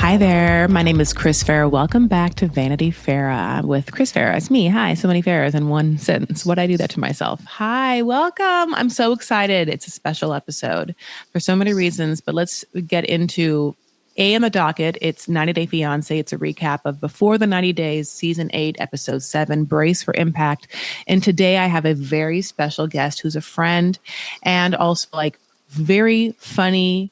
Hi there. My name is Chris Farah. Welcome back to Vanity Farah with Chris Farah. It's me. Hi. So many Farahs in one sentence. What'd I do that to myself? Hi. Welcome. I'm so excited. It's a special episode for so many reasons, but let's get into on the docket. It's 90 Day Fiance. It's a recap of Before the 90 Days, Season 8, Episode 7, Brace for Impact. And today I have a very special guest who's a friend and also like very funny,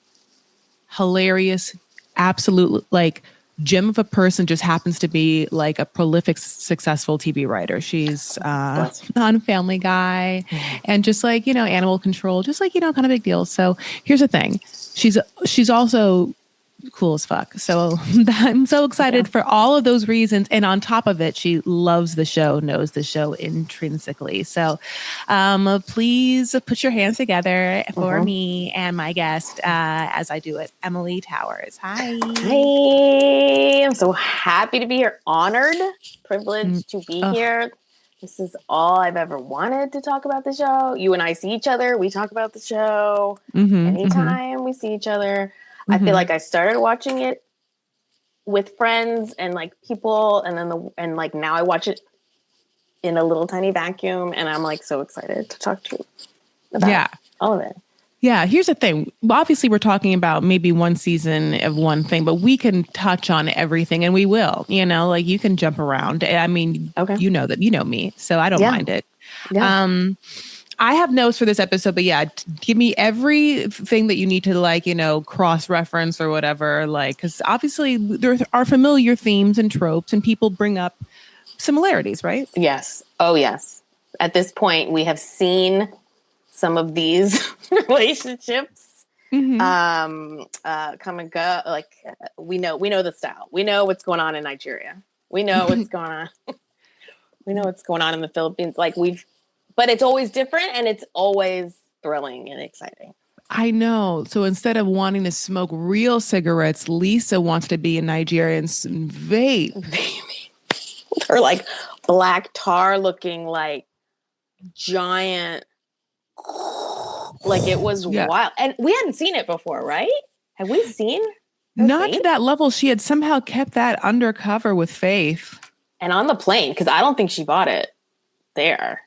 hilarious, absolute like gem of a person, just happens to be like a prolific, successful TV writer. She's on Family Guy and just like, Animal Control, just like, kind of big deal. So here's the thing. She's also cool as fuck. So I'm so excited for all of those reasons. And on top of it, she loves the show, knows the show intrinsically. So please put your hands together for me and my guest as I do it, Emily Towers. Hi. Hey, I'm so happy to be here. Honored, privileged to be here. This is all I've ever wanted to talk about the show. You and I see each other. We talk about the show anytime we see each other. I feel like I started watching it with friends and like people, and then now I watch it in a little tiny vacuum, and I'm like so excited to talk to you about all of it. Yeah, here's the thing. Obviously, we're talking about maybe one season of one thing, but we can touch on everything, and we will. Like you can jump around. I mean, you know me, so I don't mind it. Yeah. I have notes for this episode, but give me everything that you need to cross-reference or whatever, because obviously there are familiar themes and tropes and people bring up similarities, right? Yes. Oh, yes. At this point, we have seen some of these relationships come and go. Like we know the style. We know what's going on in Nigeria. We know what's going on. We know what's going on in the Philippines. But it's always different, and it's always thrilling and exciting. I know. So instead of wanting to smoke real cigarettes, Lisa wants to be in Nigeria and vape. Her like black tar looking like giant, like it was wild. And we hadn't seen it before, right? Have we seen her Not vape? To that level. She had somehow kept that undercover with Faith. And on the plane, because I don't think she bought it there.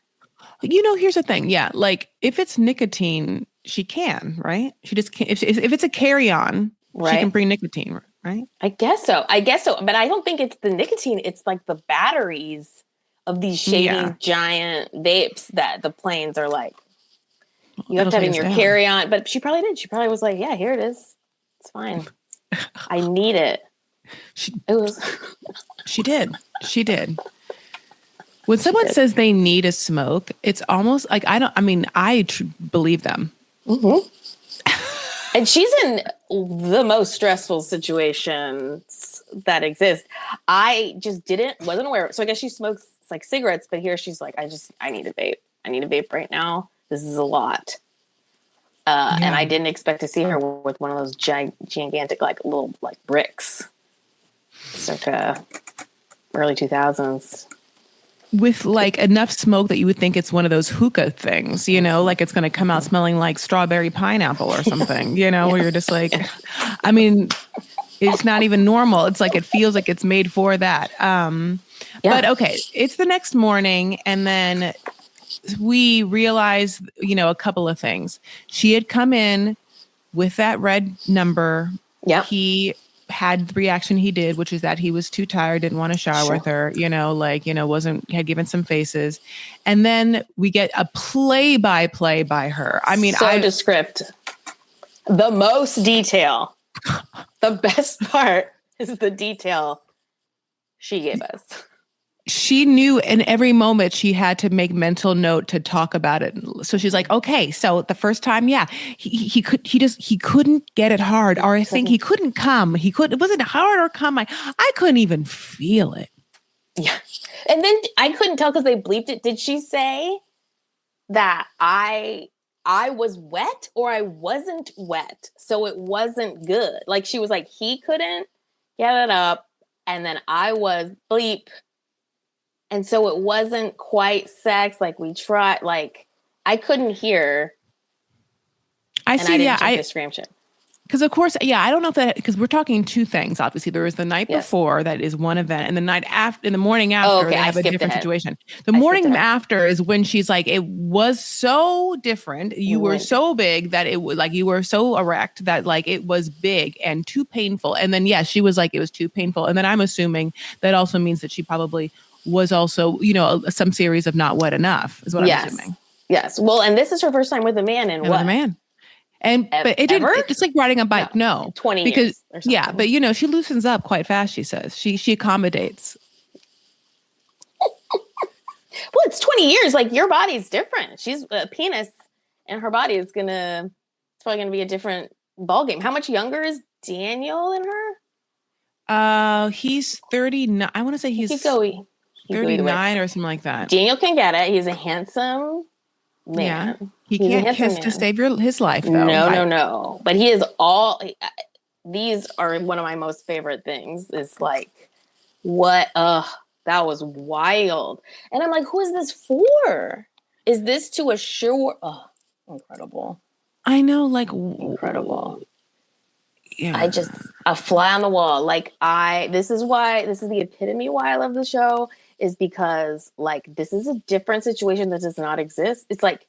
Here's the thing. Yeah, like if it's nicotine, she can, right? She just can't. If it's a carry-on, she can bring nicotine, right? I guess so. But I don't think it's the nicotine. It's like the batteries of these shady giant vapes that the planes are like. You have to have in your carry-on. But she probably did. She probably was like, yeah, here it is. It's fine. I need it. She did. When someone says they need a smoke, it's almost like I believe them. Mm-hmm. And she's in the most stressful situations that exist. I just wasn't aware. So I guess she smokes like cigarettes, but here she's like, I need a vape. I need a vape right now. This is a lot. And I didn't expect to see her with one of those gigantic, like little like bricks. It's like early 2000s. With like enough smoke that you would think it's one of those hookah things, like it's going to come out smelling like strawberry pineapple or something, where you're just like, I mean, it's not even normal. It's like, it feels like it's made for that. But okay, it's the next morning. And then we realize, a couple of things. She had come in with that red number. Yeah. He had the reaction he did, which is that he was too tired, didn't want to shower with her, had given some faces. And then we get a play-by-play by her. I mean, descriptive. The most detail. The best part is the detail she gave us. She knew in every moment she had to make mental note to talk about it. So she's like, okay, so the first time, he couldn't get it hard. Or I think he couldn't come. It wasn't hard or come. I couldn't even feel it. Yeah. And then I couldn't tell because they bleeped it. Did she say that I was wet or I wasn't wet? So it wasn't good. Like she was like, he couldn't get it up. And then I was bleep. And so it wasn't quite sex. Like we tried, like I couldn't hear. I see. I didn't check the description. Because of course, yeah, I don't know if that because we're talking two things. Obviously, there is the night Yes. before that is one event, and the night after, in the morning Oh, after, okay. they I have a skipped different ahead. situation. The I skipped morning ahead. after is when she's like, it was so different. You were Went. so big that it was like you were so erect that like it was big and too painful. And then yes, she was like it was too painful. And then I'm assuming that also means that she probably was also some series of not wet enough is what I'm Yes. assuming. Yes. Well, and this is her first time with a man in And what? with a man. And but it didn't. Ever? It's like riding a bike. No, 20 because years or something. yeah, but she loosens up quite fast. She says she accommodates. Well, it's 20 years. Like your body's different. She's a penis, and her body is it's probably gonna be a different ballgame. How much younger is Daniel than her? He's 39. I want to say he's 39 or something like that. Daniel can get it. He's a handsome man. Yeah. He can't kiss to save his life, though. No. But he is all. These are one of my most favorite things. Is like, what? That was wild. And I'm like, who is this for? Is this to assure? Oh, incredible. I know, like incredible. Yeah. A fly on the wall. Like this is the epitome why I love the show is because like this is a different situation that does not exist. It's like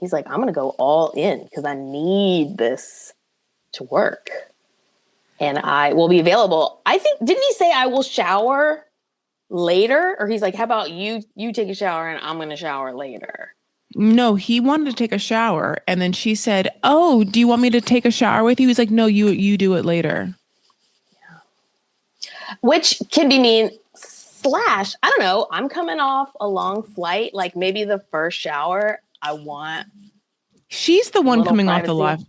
he's like, I'm gonna go all in because I need this to work. And I will be available. I think didn't he say I will shower later? Or he's like, how about you take a shower and I'm gonna shower later? No, he wanted to take a shower and then she said, oh, do you want me to take a shower with you? He's like, no, you do it later. Yeah. Which can be mean / I don't know, I'm coming off a long flight, like maybe the first shower I want. She's the one coming off the live.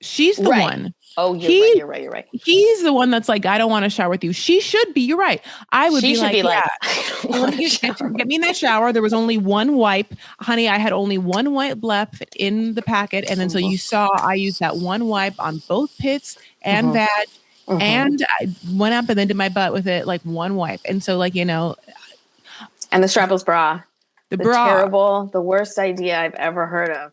She's the one. Oh, you're right. He's the one that's like, I don't want to shower with you. She should be. You're right. I would be like, get me in that shower. There was only one wipe. Honey, I had only one wipe left in the packet. And then so you saw I used that one wipe on both pits and vag. And I went up and then did my butt with it, like one wipe. And so like, And the strapless bra. The bra. The worst idea I've ever heard of.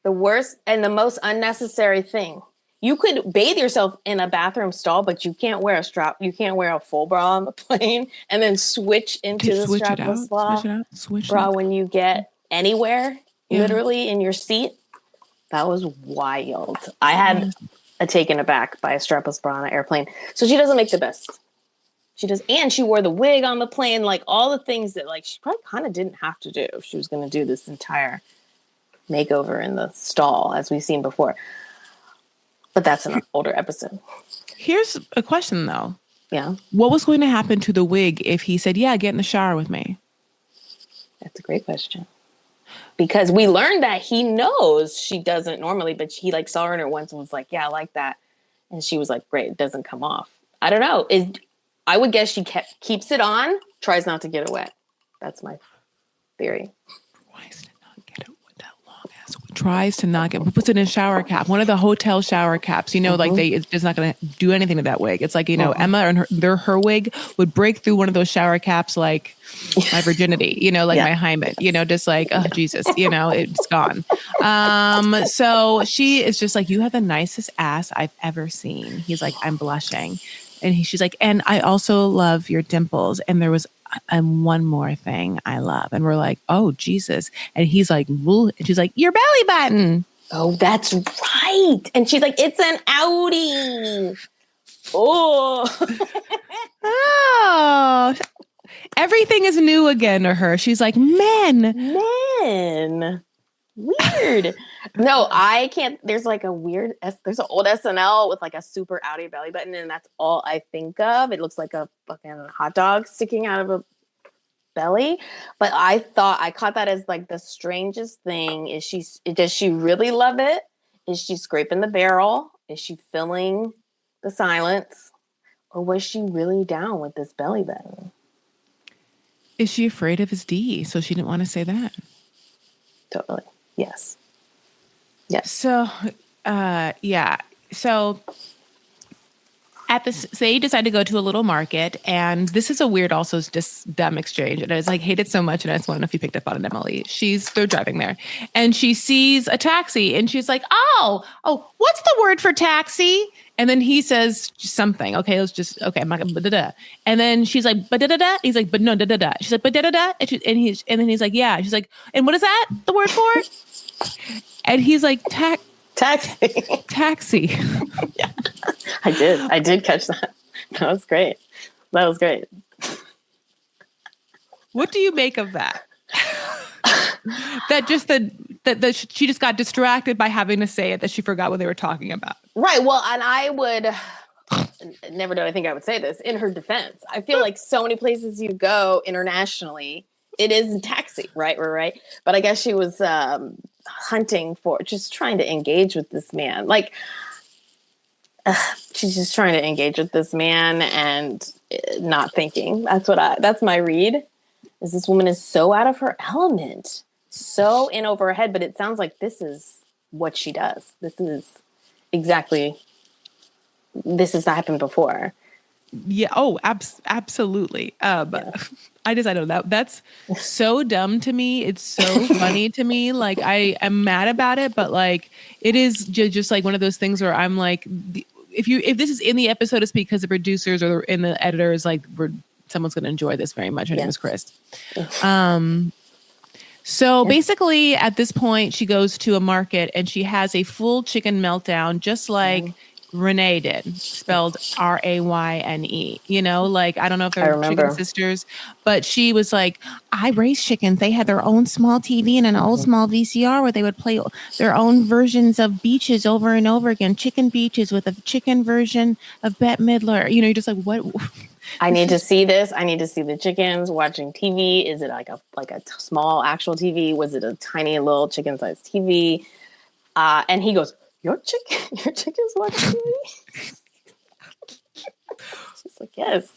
The worst and the most unnecessary thing. You could bathe yourself in a bathroom stall, but you can't wear a strap. You can't wear a full bra on the plane and then switch into the strapless bra when you get anywhere, literally in your seat. That was wild. I had a taken aback by a strapless bra on an airplane. So she doesn't make the best. She does. And she wore the wig on the plane, like all the things that like she probably kind of didn't have to do if she was going to do this entire makeover in the stall as we've seen before. But that's an older episode. Here's a question, though. Yeah. What was going to happen to the wig if he said, yeah, get in the shower with me? That's a great question. Because we learned that he knows she doesn't normally, but he like saw her in it once and was like, yeah, I like that. And she was like, great, it doesn't come off. I don't know. I would guess she keeps it on, tries not to get it wet. That's my theory. Tries to not get, puts it in a shower cap, one of the hotel shower caps, like it's just not going to do anything to that wig. It's like, Emma and her wig would break through one of those shower caps like my virginity, like my hymen, just like, oh, Jesus, it's gone. So she is just like, you have the nicest ass I've ever seen. He's like, I'm blushing. And she's like, and I also love your dimples. And there was one more thing I love. And we're like, oh, Jesus. And he's like, woo. And she's like, your belly button. Oh, that's right. And she's like, it's an outie. Oh. Oh. Everything is new again to her. She's like, men. Weird. No, I can't. There's like there's an old SNL with like a super outie belly button, and that's all I think of. It looks like a fucking hot dog sticking out of a belly. But I caught that as like the strangest thing. Does she really love it? Is she scraping the barrel? Is she filling the silence? Or was she really down with this belly button? Is she afraid of his D? So she didn't want to say that. Totally. Yes. So, yeah. So they decide to go to a little market, and this is a weird, also just dumb exchange. And I was like, hate it so much. And I just want to know if you picked up on it, Emily. They're driving there, and she sees a taxi, and she's like, oh, what's the word for taxi? And then he says something. Okay, I'm not gonna, da-da-da. And then she's like, but da-da-da. He's like, but no, da-da-da. She's like, but da-da-da. And then he's like, yeah. She's like, and what is that? The word for it? And he's like, taxi. Taxi. Yeah, I did catch that. That was great. What do you make of that? that she just got distracted by having to say it, that she forgot what they were talking about. Right. Well, and I would never did I think I would say this in her defense. I feel like so many places you go internationally, it is a taxi, right? But I guess she was hunting for, just trying to engage with this man. Like, she's just trying to engage with this man and not thinking. That's my read. Is this woman is so out of her element, so in over her head, but it sounds like this is what she does. This has happened before. Yeah. Oh, absolutely. But I don't know. That's so dumb to me. It's so funny to me. Like, I am mad about it, but like, it is just like one of those things where I'm like, if this is in the episode, it's because the producers or in the editors, like, someone's going to enjoy this very much. Her name is Chris. So basically at this point, she goes to a market and she has a full chicken meltdown, just like Renee did, spelled Rayne. You know, like, I don't know if they're chicken sisters, but she was like, I raised chickens. They had their own small TV and an old small VCR where they would play their own versions of Beaches over and over again. Chicken Beaches with a chicken version of Bette Midler. You know, you're just like, what? I need to see this. I need to see the chickens watching TV. Is it like a small actual TV? Was it a tiny little chicken sized TV? And he goes, your chicken's watching TV? She's like, yes.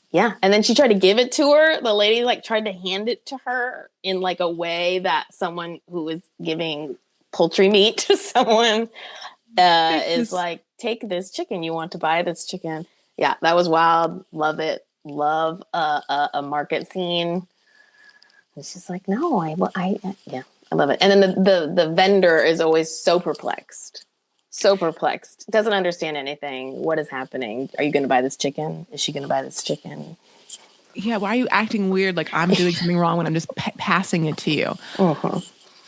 Yeah. And then she tried to give it to her. The lady like tried to hand it to her in like a way that someone who is giving poultry meat to someone is like, take this chicken. You want to buy this chicken? Yeah, that was wild. Love it. Love a market scene. And she's like, no, I love it. And then the vendor is always so perplexed. Doesn't understand anything. What is happening? Are you going to buy this chicken? Is she going to buy this chicken? Yeah, why are you acting weird like I'm doing something wrong when I'm just passing it to you?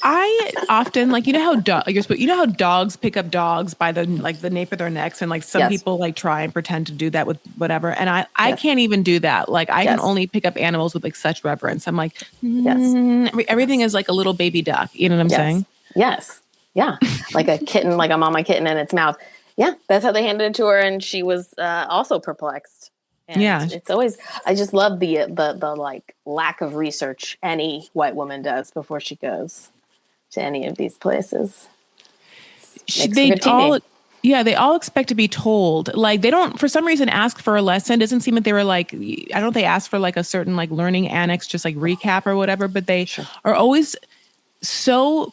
I often, like, you know how dogs pick up dogs by the nape of their necks, and like some people like try and pretend to do that with whatever. And I can't even do that. Like, I can only pick up animals with like such reverence. I'm like, everything is like a little baby duck. You know what I'm saying? Yes. Yeah. Like a kitten, like a mama kitten in its mouth. Yeah. That's how they handed it to her. And she was also perplexed. And it's always, I just love the like lack of research any white woman does before she goes to any of these places. They all expect to be told. Like, they don't, for some reason, ask for a lesson. It doesn't seem that they were like, I don't know if they asked for like a certain like learning annex, just like recap or whatever, but they are always so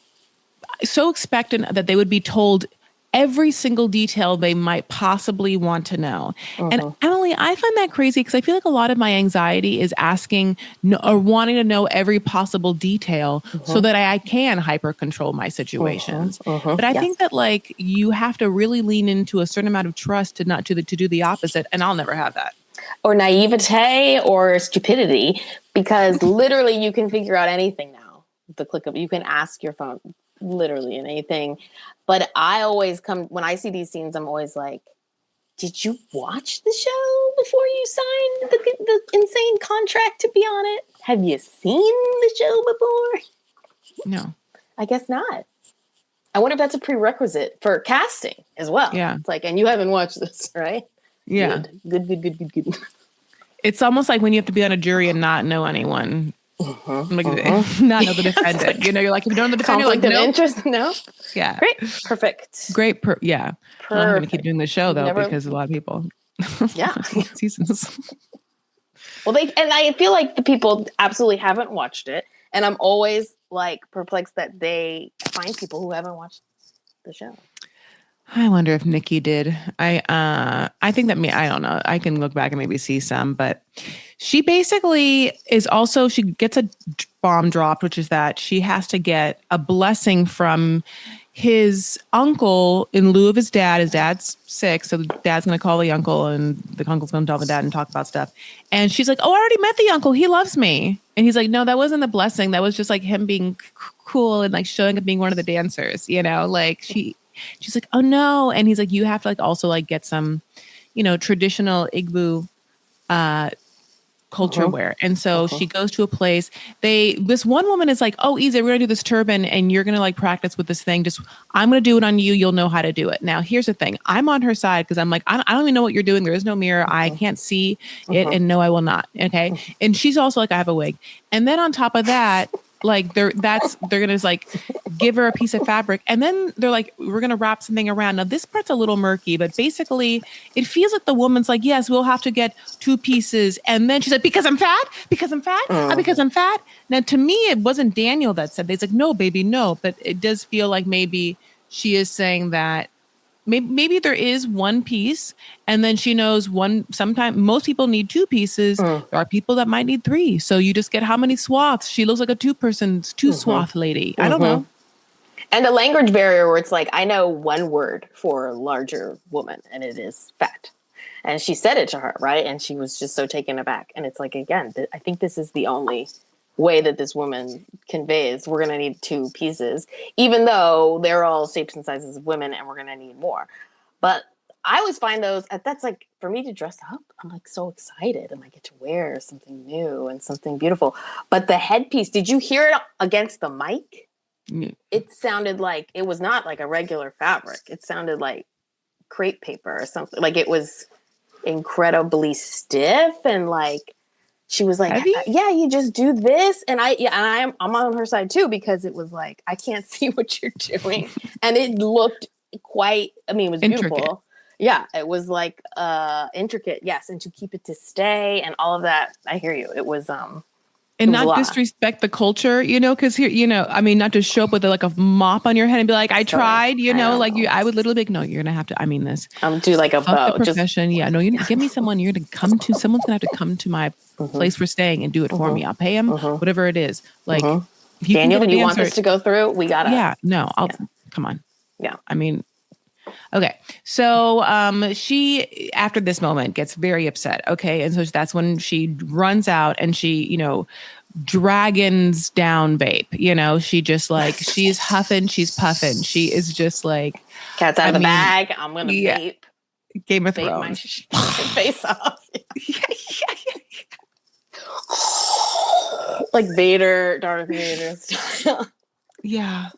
expectant that they would be told every single detail they might possibly want to know. And Emily, I find that crazy because I feel like a lot of my anxiety is asking or wanting to know every possible detail so that I can hyper control my situations. But I think that like you have to really lean into a certain amount of trust to do the opposite. And I'll never have that. Or naivete or stupidity, because literally you can figure out anything now. The click of, you can ask your phone literally anything. But I always when I see these scenes, I'm always like, did you watch the show before you signed the insane contract to be on it? Have you seen the show before? No. I guess not. I wonder if that's a prerequisite for casting as well. Yeah. It's like, and you haven't watched this, right? Yeah. Good. It's almost like when you have to be on a jury and not know anyone. Not know the defendant. Like, you know, you're like, if you don't know the defendant, you're like, no interest. No. Yeah. Great. Perfect. Great. Yeah. Perfect. I'm going to keep doing the show though, because a lot of people. Yeah. Seasons. Well, and I feel like the people absolutely haven't watched it, and I'm always like perplexed that they find people who haven't watched the show. I wonder if Nikki did. I think that I don't know. I can look back and maybe see some, but she basically is also she gets a bomb dropped, which is that she has to get a blessing from his uncle in lieu of his dad. His dad's sick, so the dad's gonna call the uncle, and the uncle's gonna tell the dad and talk about stuff. And she's like, "Oh, I already met the uncle. He loves me." And he's like, "No, that wasn't the blessing. That was just like him being cool and like showing up being one of the dancers. You know, like she's like, "Oh no," and he's like, "You have to like also like get some, traditional Igbo culture wear." And so she goes to a place. This one woman is like, "Oh, easy, we're gonna do this turban and you're gonna like practice with this thing. Just I'm gonna do it on you. You'll know how to do it." Now, here's the thing. I'm on her side because I'm like, I don't even know what you're doing. There is no mirror. I can't see it. And no, I will not. Okay. And she's also like, I have a wig. And then on top of that, like they're gonna just like give her a piece of fabric, and then they're like, we're gonna wrap something around. Now this part's a little murky, but basically it feels like the woman's like, yes, we'll have to get 2 pieces, and then she's like, because I'm fat, because I'm fat, because I'm fat. Now to me, it wasn't Daniel that said. He's like, no, baby, no, but it does feel like maybe she is saying that. Maybe there is 1 piece, and then she knows sometimes most people need 2 pieces. There are people that might need 3. So you just get how many swaths? She looks like a 2 swath lady. I don't know. And the language barrier where it's like, I know one word for a larger woman, and it is fat. And she said it to her, right? And she was just so taken aback. And it's like, again, I think this is the only way that this woman conveys we're going to need 2 pieces, even though they're all shapes and sizes of women and we're going to need more. But I always find those, that's like, for me to dress up, I'm like so excited and I get to wear something new and something beautiful. But the headpiece, did you hear it against the mic? Yeah. It sounded like it was not like a regular fabric. It sounded like crepe paper or something. Like it was incredibly stiff, and like she was like, Heavy? yeah, you just do this. And I'm on her side too, because it was like, I can't see what you're doing. And it looked quite, I mean, it was Intricate. beautiful. Yeah, it was like intricate. Yes. And to keep it to stay and all of that. I hear you. It was and not disrespect the culture, because here, I mean, not to show up with like a mop on your head and be like, I tried, like I would literally be like, no, you're going to have to, I mean this. Do like a bow. The profession. Yeah, no, you give me someone, you're going to come to, someone's going to have to come to my place we're staying and do it for me. I'll pay him, whatever it is. Like, if you Daniel, you want this to go through? We got to. Yeah, no, come on. Yeah. I mean, okay. So she, after this moment, gets very upset. Okay. And so that's when she runs out and she, dragons down vape. She just like, she's huffing, she's puffing. She is just like. Cat's out of the bag. I'm going to vape. Game of Thrones. My face off. Like Vader, Darth Vader style. Yeah.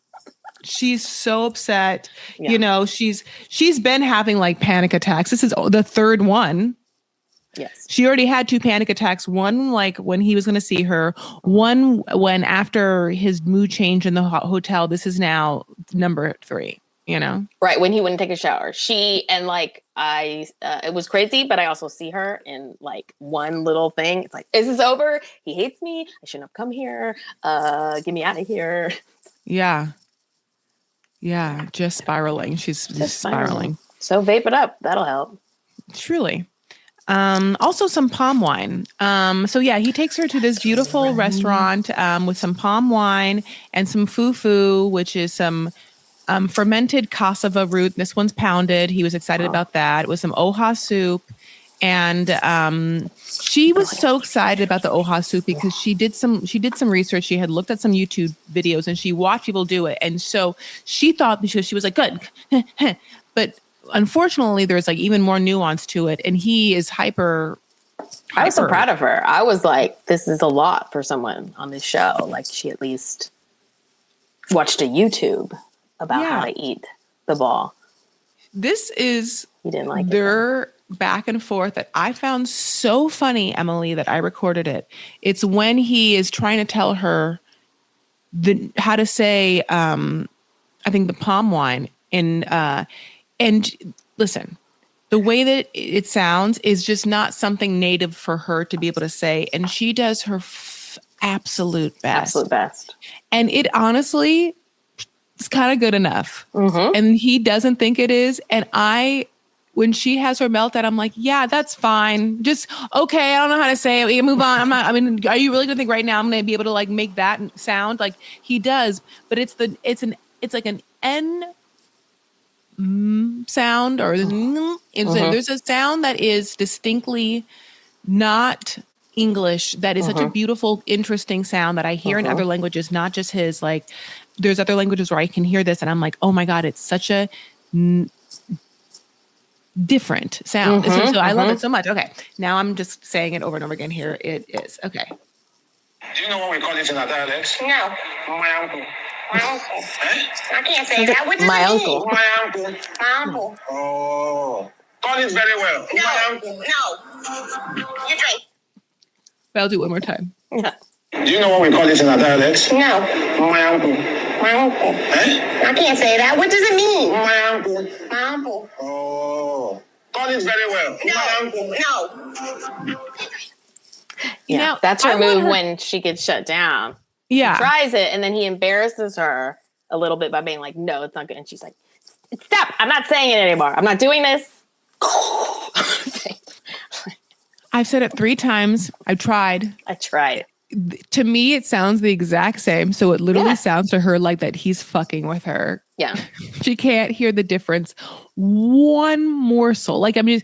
She's so upset. Yeah. She's been having like panic attacks. This is the 3rd one. Yes. She already had 2 panic attacks. One like when he was going to see her. One when after his mood changed in the hotel. This is now number 3. Right, when he wouldn't take a shower. She and like it was crazy, but I also see her in like one little thing. It's like, is this over? He hates me. I shouldn't have come here. Get me out of here. Yeah. Yeah, just spiraling. She's just spiraling. So vape it up. That'll help. Truly. Also some palm wine. So yeah, he takes her to this beautiful restaurant with some palm wine and some fufu, which is some fermented cassava root. This one's pounded. He was excited about that. It was some oha soup. And she was so excited about the oha soup because she did some research. She had looked at some YouTube videos and she watched people do it. And so she thought, because she was like, good. But unfortunately, there's like even more nuance to it. And he is hyper. I was so proud of her. I was like, this is a lot for someone on this show. Like she at least watched a YouTube about how to eat the ball. This is you didn't like their back and forth that I found so funny, Emily, that I recorded it. It's when he is trying to tell her how to say I think the palm wine and listen, the way that it sounds is just not something native for her to be able to say, and she does her absolute best. Absolute best. And it honestly it's kind of good enough. And he doesn't think it is. And when she has her meltdown, I'm like, yeah, that's fine. Just, okay, I don't know how to say it. We can move on. Are you really gonna think right now I'm gonna be able to like make that sound? Like he does, but it's like an N sound or there's a sound that is distinctly not English that is such a beautiful, interesting sound that I hear in other languages, not just his. Like there's other languages where I can hear this and I'm like, oh my God, it's such a different sound. So I love it so much. Okay. Now I'm just saying it over and over again. Here it is. Okay. Do you know what we call it in our dialect? No. My uncle. My uncle. Eh? I can't say that. What does My it uncle. mean? My uncle. My uncle. Oh. Call it very well. No. My uncle. No. You drink. But I'll do it one more time. Yeah. Do you know what we call it in our dialect? No. My uncle. My uncle. Eh? I can't say that. What does it mean? My uncle. My uncle. Oh. Call it very well. My uncle. No. Yeah. Now, That's her I want move her- when she gets shut down. Yeah. He tries it and then he embarrasses her a little bit by being like, no, it's not good. And she's like, stop. I'm not saying it anymore. I'm not doing this. I've said it 3 times. I've tried. I tried. To me, it sounds the exact same. So it literally Yes. sounds to her like that he's fucking with her. Yeah. She can't hear the difference. One morsel. Like, I mean,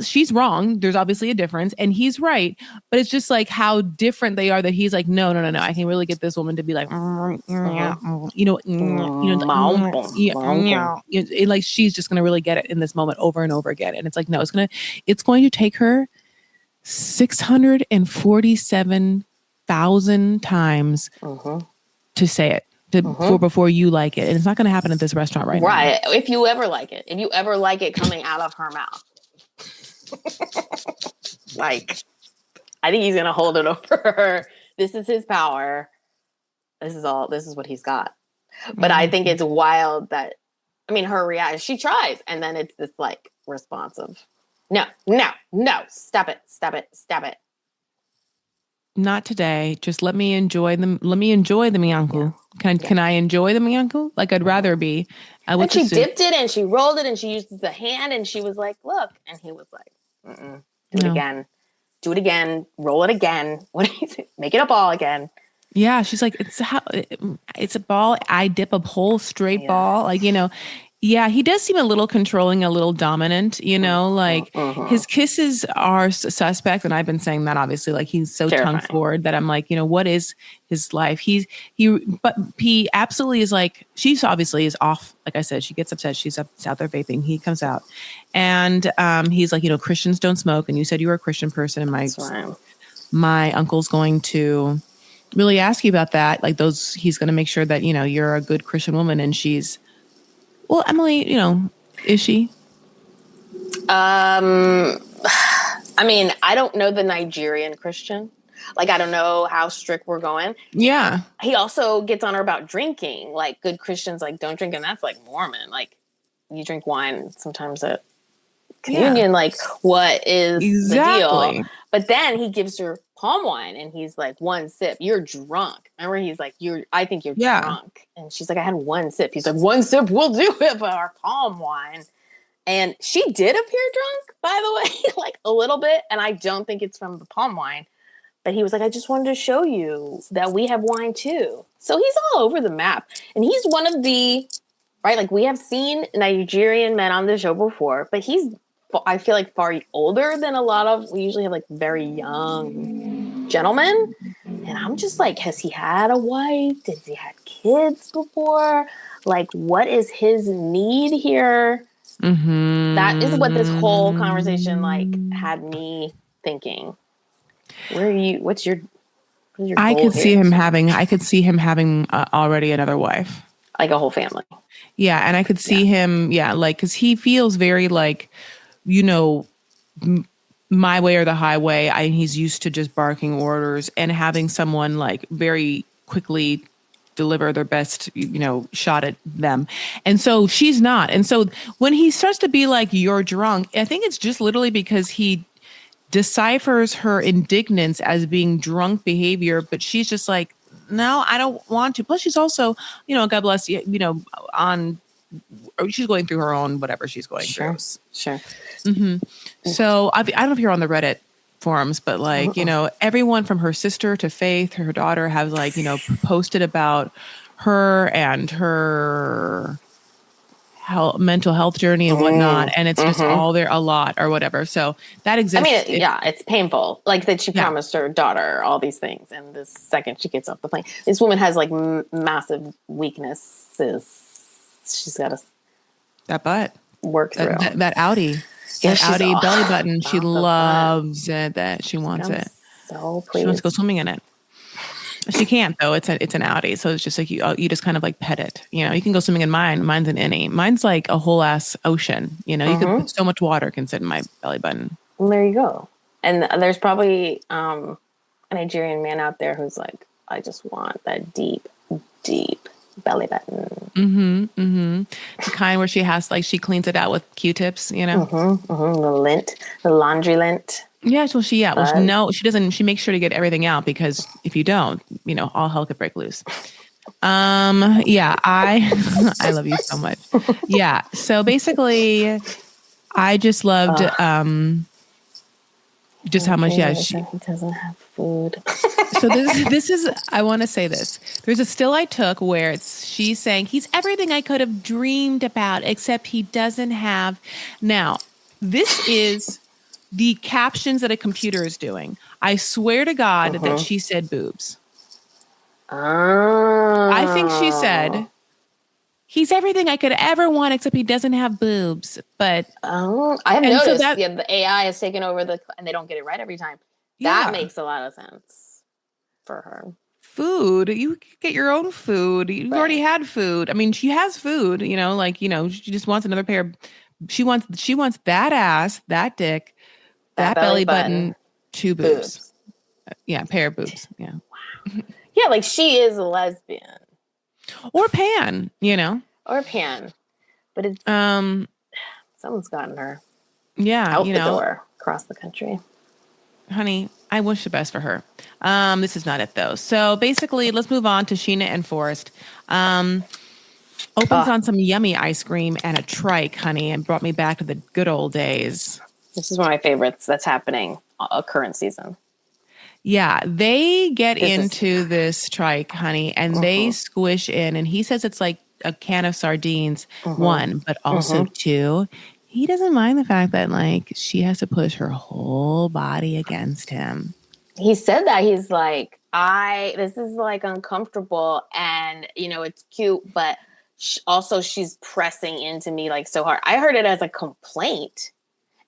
she's wrong. There's obviously a difference and he's right. But it's just like how different they are that he's like, no. I can really get this woman to be like, like she's just going to really get it in this moment over and over again. And it's like, no, it's going to take her 647,000 times to say it. Before you like it. And it's not going to happen at this restaurant right now. Right. If you ever like it. If you ever like it coming out of her mouth. Like, I think he's going to hold it over her. This is his power. This is what he's got. But I think it's wild that, I mean, her reaction, she tries. And then it's this like responsive. No. Stop it. Not today. Just let me enjoy them. Let me enjoy the miyanku. Can I enjoy the miyanku? Like I'd rather be. And she dipped it and she rolled it and she used the hand and she was like, look. And he was like, do it again. Do it again. Roll it again. What do you say? Make it a ball again. Yeah. She's like, it's a ball. I dip a whole straight ball. Like, yeah, he does seem a little controlling, a little dominant, like his kisses are suspect. And I've been saying that obviously, like he's so tongue forward that I'm like, what is his life? But he absolutely is like, she's obviously is off. Like I said, she gets upset. She's out there vaping. He comes out and he's like, Christians don't smoke. And you said you were a Christian person. And my uncle's going to really ask you about that. Like he's going to make sure that, you're a good Christian woman. And she's, well, Emily, is she? I mean, I don't know the Nigerian Christian. Like, I don't know how strict we're going. Yeah. He also gets on her about drinking. Like, good Christians, like, don't drink. And that's like Mormon. Like, you drink wine sometimes at communion. Yeah. Like, what is the deal? But then he gives her palm wine and he's like, 1 sip, you're drunk. Remember, he's like, I think you're drunk. And she's like, I had 1 sip. He's like, 1 sip will do it for our palm wine. And she did appear drunk, by the way, like a little bit. And I don't think it's from the palm wine. But he was like, I just wanted to show you that we have wine too. So he's all over the map. And he's one of the, right, like we have seen Nigerian men on the show before, but he's, I feel like, far older than a lot of, we usually have like very young gentlemen. And I'm just like, has he had a wife? Has he had kids before? Like, what is his need here? Mm-hmm. That is what this whole conversation like had me thinking. What's your I could see him having already another wife. Like a whole family. Yeah. And I could see him, like, cause he feels very like, my way or the highway. He's used to just barking orders and having someone like very quickly deliver their best, shot at them. And so she's not. And so when he starts to be like, you're drunk, I think it's just literally because he deciphers her indignance as being drunk behavior, but she's just like, no, I don't want to. Plus, she's also, God bless you, she's going through her own whatever she's going through. Sure. So I don't know if you're on the Reddit forums, but everyone from her sister to Faith, her daughter, has posted about her and her mental health journey and whatnot, and it's just all there a lot or whatever. So that exists. I mean, it's painful. Like that she promised her daughter all these things, and the second she gets off the plane, this woman has like massive weaknesses. She's got to that butt work through that Audi. Yeah, that Audi belly button. She loves it. That she wants it. So pleased. She wants to go swimming in it. She can't though. It's an Audi, so it's just like you just kind of like pet it. You can go swimming in mine. Mine's an innie. Mine's like a whole ass ocean. You could put so much water can sit in my belly button. Well, there you go. And there's probably a Nigerian man out there who's like, I just want that deep, deep belly button. The kind where she has she cleans it out with Q-tips. The lint, the laundry lint. Yeah, well, she doesn't. She makes sure to get everything out because if you don't, all hell could break loose. Yeah, I love you so much. Yeah, so basically, I just loved just how much. Yeah, she doesn't have food. So this is. I want to say this. There's a still I took where she's saying he's everything I could have dreamed about, except he doesn't have. Now, this is the captions that a computer is doing. I swear to God that she said boobs. I think she said, he's everything I could ever want except he doesn't have boobs. But I have noticed the AI has taken over and they don't get it right every time. That makes a lot of sense for her. Food, you get your own food. You've already had food. I mean, she has food, she just wants another pair. She wants that ass, that dick, that belly button, 2 boobs. Yeah, pair of boobs. Yeah. Wow. Yeah, like she is a lesbian. Or pan, Or pan. But it's someone's gotten her. Yeah, out the door across the country. Honey, I wish the best for her. This is not it though. So basically, let's move on to Sheena and Forrest. Opens on some yummy ice cream and a trike, honey, and brought me back to the good old days. This is one of my favorites that's happening current season. Yeah, they get into this trike, honey, and they squish in. And he says it's like a can of sardines, 1, but also 2. He doesn't mind the fact that she has to push her whole body against him. He said that. He's like, this is uncomfortable and, it's cute, but also she's pressing into me so hard. I heard it as a complaint.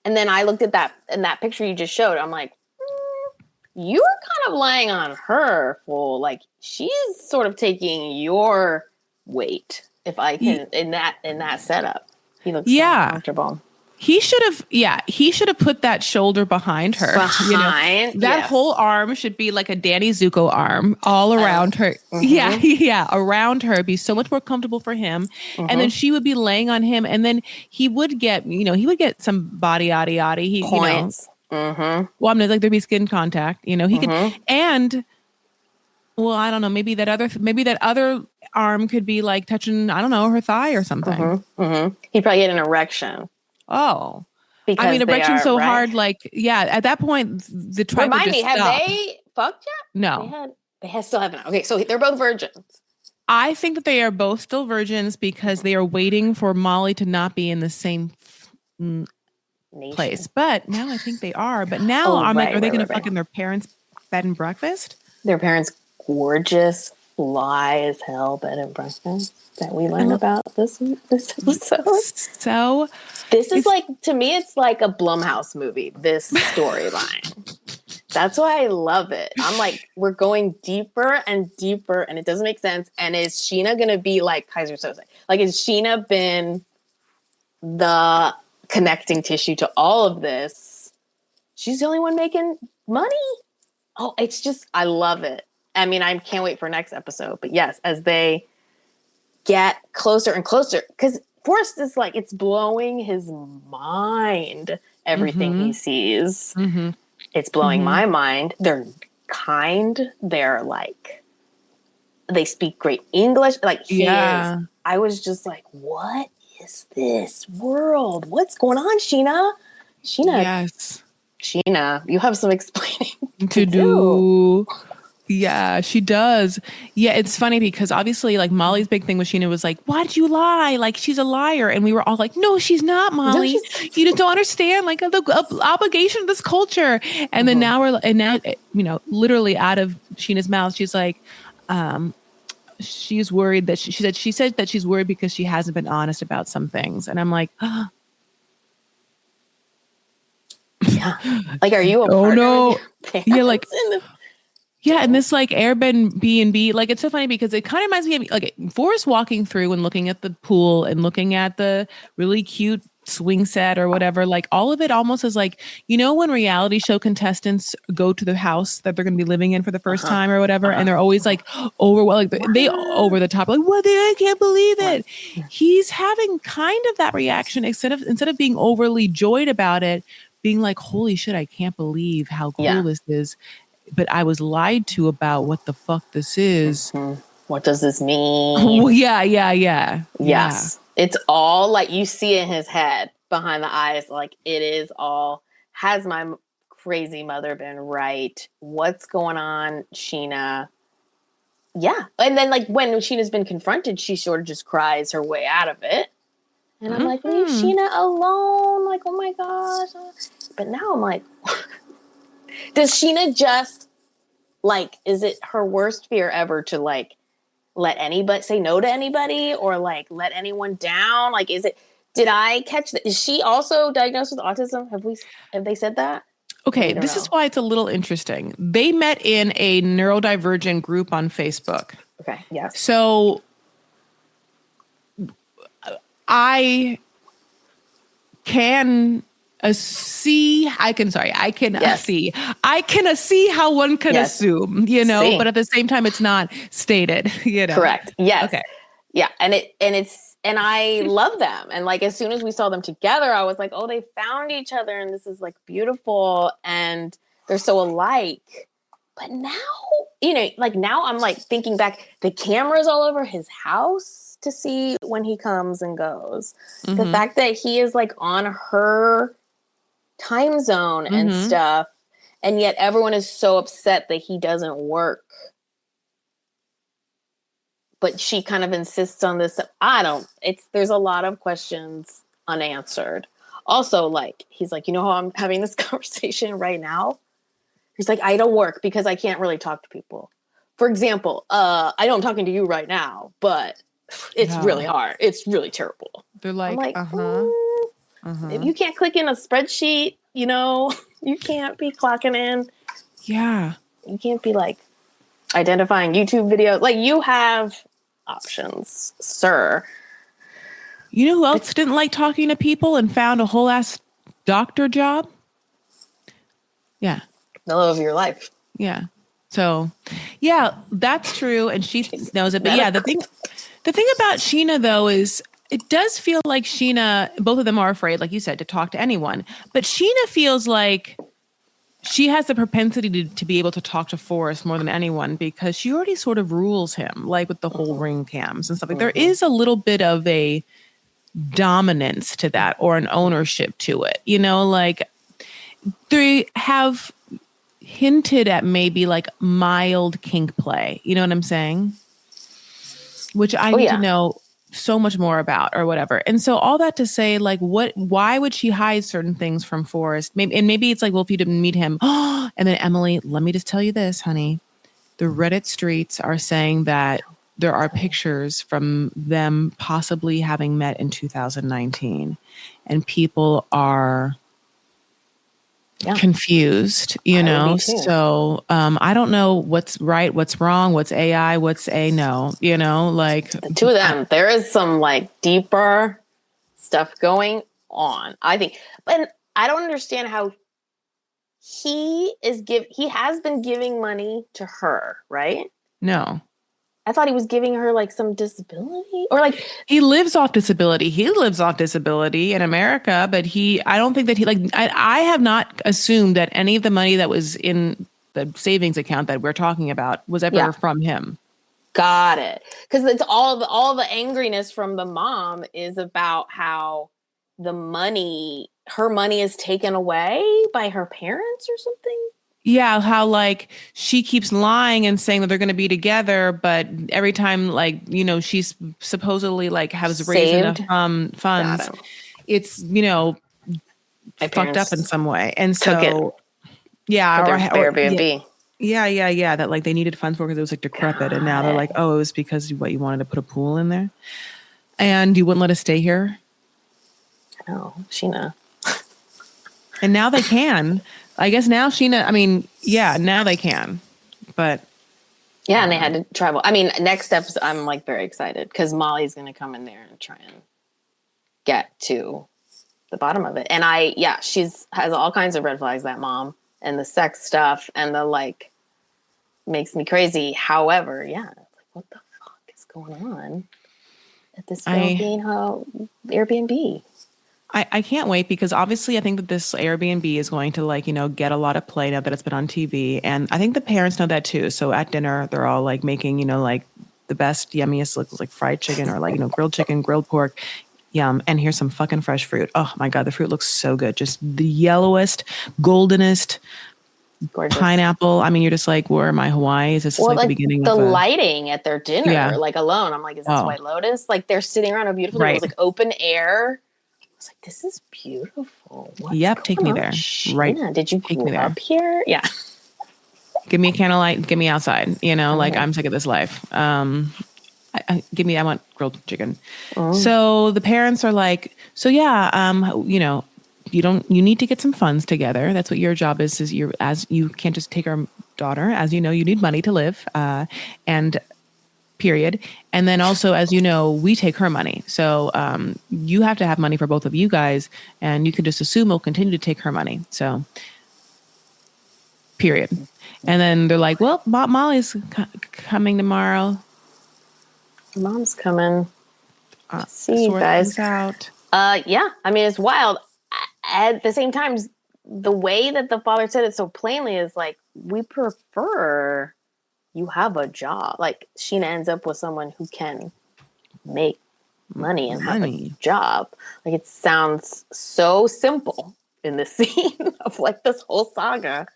And then I looked at that in that picture you just showed. I'm like, you were kind of laying on her full. She's sort of taking your weight. If I can, in that setup, he looks so uncomfortable. He should have put that shoulder behind her. That whole arm should be like a Danny Zuko arm all around her. Yeah, around her. It'd be so much more comfortable for him. And then she would be laying on him, and then he would get, he would get some body yaddy. He points. Well, I mean, there'd be skin contact. He could, and well, I don't know. Maybe that other arm could be touching, I don't know, her thigh or something. He'd probably get an erection. Oh, because I mean, erection so hard. At that point, the tribe. Remind me, have they fucked yet? No, they still haven't. Okay, so they're both virgins. I think that they are both still virgins because they are waiting for Molly to not be in the same place. But now I think they are. But now are they going to fuck in their parents' bed and breakfast? Their parents' gorgeous, fly as hell bed and breakfast that we learned about this episode. So this is to me, it's like a Blumhouse movie, this storyline. That's why I love it. I'm like, we're going deeper and deeper and it doesn't make sense. And is Sheena going to be like Kaiser Soze? Is Sheena been the connecting tissue to all of this? She's the only one making money? Oh, it's just, I love it. I mean, I can't wait for next episode. But yes, as they get closer and closer, because Forrest is it's blowing his mind, everything he sees. It's blowing my mind. They're kind. They're They speak great English. Like he Yeah. is. I was just like, what is this world? What's going on, Sheena? Yes. Sheena, you have some explaining To to do. do. Yeah, she does. Yeah, it's funny because obviously, like Molly's big thing with Sheena was like, "Why'd you lie? Like she's a liar," and we were all like, "No, she's not, No, Molly. You just don't understand like the obligation of this culture." And then now literally out of Sheena's mouth, she's like, she's worried that she said that she's worried because she hasn't been honest about some things, and I'm like, yeah. Like, are you a oh partner no, with your yeah, parents like. in the Yeah, and this like Airbnb, like it's so funny because it kind of reminds me of like Forrest walking through and looking at the pool and looking at the really cute swing set or whatever. Like all of it almost is like, when reality show contestants go to the house that they're going to be living in for the first time or whatever, and they're always like overwhelmed, like they over the top, like I can't believe it. He's having kind of that reaction instead of being overly joyed about it, being like, holy shit, I can't believe how cool this is. But I was lied to about what the fuck this is. What does this mean? Well, yeah. Yes. It's all like you see in his head behind the eyes. Like it is all, has my crazy mother been right? What's going on, Sheena? Yeah. And then like when Sheena's been confronted, she sort of just cries her way out of it. And I'm like, leave Sheena alone. Like, oh my gosh. But now I'm like, does Sheena just like, is it her worst fear ever to like let anybody say no to anybody or like let anyone down? Like, did I catch that? Is she also diagnosed with autism? Have they said that? Okay, this is why it's a little interesting. They met in a neurodivergent group on Facebook. Okay, yes. So I can see how one can assume, but at the same time it's not stated, Correct. Yes. Okay. Yeah. And I love them. And like, as soon as we saw them together, I was like, oh, they found each other and this is like beautiful and they're so alike. But now, like now I'm like thinking back, the camera's all over his house to see when he comes and goes. Mm-hmm. The fact that he is like on her time zone and stuff, and yet everyone is so upset that he doesn't work. But she kind of insists on this. There's a lot of questions unanswered. Also, like, he's like, how I'm having this conversation right now? He's like, I don't work because I can't really talk to people. For example, I know I'm talking to you right now, but it's really hard. It's really terrible. They're like, if you can't click in a spreadsheet, you can't be clocking in. Yeah. You can't be like identifying YouTube videos. Like you have options, sir. You know who else didn't like talking to people and found a whole ass doctor job? Yeah. The love of your life. Yeah. So, yeah, that's true. And she knows it. But yeah, the thing about Sheena though is it does feel like Sheena, both of them are afraid, like you said, to talk to anyone. But Sheena feels like she has the propensity to be able to talk to Forrest more than anyone because she already sort of rules him, like with the whole ring cams and stuff. Like there is a little bit of a dominance to that or an ownership to it. Like they have hinted at maybe like mild kink play. You know what I'm saying? Which I need to know so much more about or whatever. And so all that to say, like, why would she hide certain things from Forrest? Maybe it's like, well, if you didn't meet him. And then Emily, let me just tell you this, honey. The Reddit streets are saying that there are pictures from them possibly having met in 2019. And people are confused, so I don't know what's right, what's wrong, what's AI, what's a no, like to them there is some like deeper stuff going on, I think. But I don't understand how he has been giving money to her, right? No, I thought he was giving her like some disability or like he lives off disability. He lives off disability in America, but I don't think that I have not assumed that any of the money that was in the savings account that we're talking about was ever from him. Got it. Because it's all the angriness from the mom is about how her money is taken away by her parents or something. Yeah, how like she keeps lying and saying that they're going to be together, but every time like she's supposedly like has raised enough funds, it's My fucked up in some way, and took so yeah, or Airbnb. Yeah, that like they needed funds for because it was like decrepit, and now they're like, oh, it was because what you wanted to put a pool in there, and you wouldn't let us stay here. Oh, Sheena. And now they can. I guess now Sheena, I mean, yeah, now they can. But yeah, and they had to travel. I mean, next steps, I'm like very excited because Molly's going to come in there and try and get to the bottom of it. And has all kinds of red flags, that mom, and the sex stuff and the like makes me crazy. However, yeah, it's like, what the fuck is going on at this Filipino Airbnb? I can't wait because obviously I think that this Airbnb is going to like, get a lot of play now that it's been on TV. And I think the parents know that too. So at dinner, they're all like making, like the best, yummiest looks like fried chicken or like, grilled chicken, grilled pork. Yum. And here's some fucking fresh fruit. Oh my God, the fruit looks so good. Just the yellowest, goldenest pineapple. I mean, you're just like, where am I, Hawaii? Is this like the beginning the of lighting at their dinner, like alone? I'm like, is this White Lotus? Like they're sitting around a beautiful, it was like open air. I was like, this is beautiful. Take me there. Sheena, right. Did you grow up here? Yeah. Give me a candlelight. Get me outside. Like I'm sick of this life. I want grilled chicken. Oh. So the parents are like, so yeah, you need to get some funds together. That's what your job is you can't just take our daughter. As you know, you need money to live. And period. And then also, as you know, we take her money. So you have to have money for both of you guys. And you can just assume we'll continue to take her money. So period. And then they're like, well, Molly's coming tomorrow. Mom's coming. See you guys out. Yeah. I mean, it's wild. At the same time, the way that the father said it so plainly is like, we prefer you have a job. Like Sheena ends up with someone who can make money and have a job. Like it sounds so simple in this scene of like this whole saga.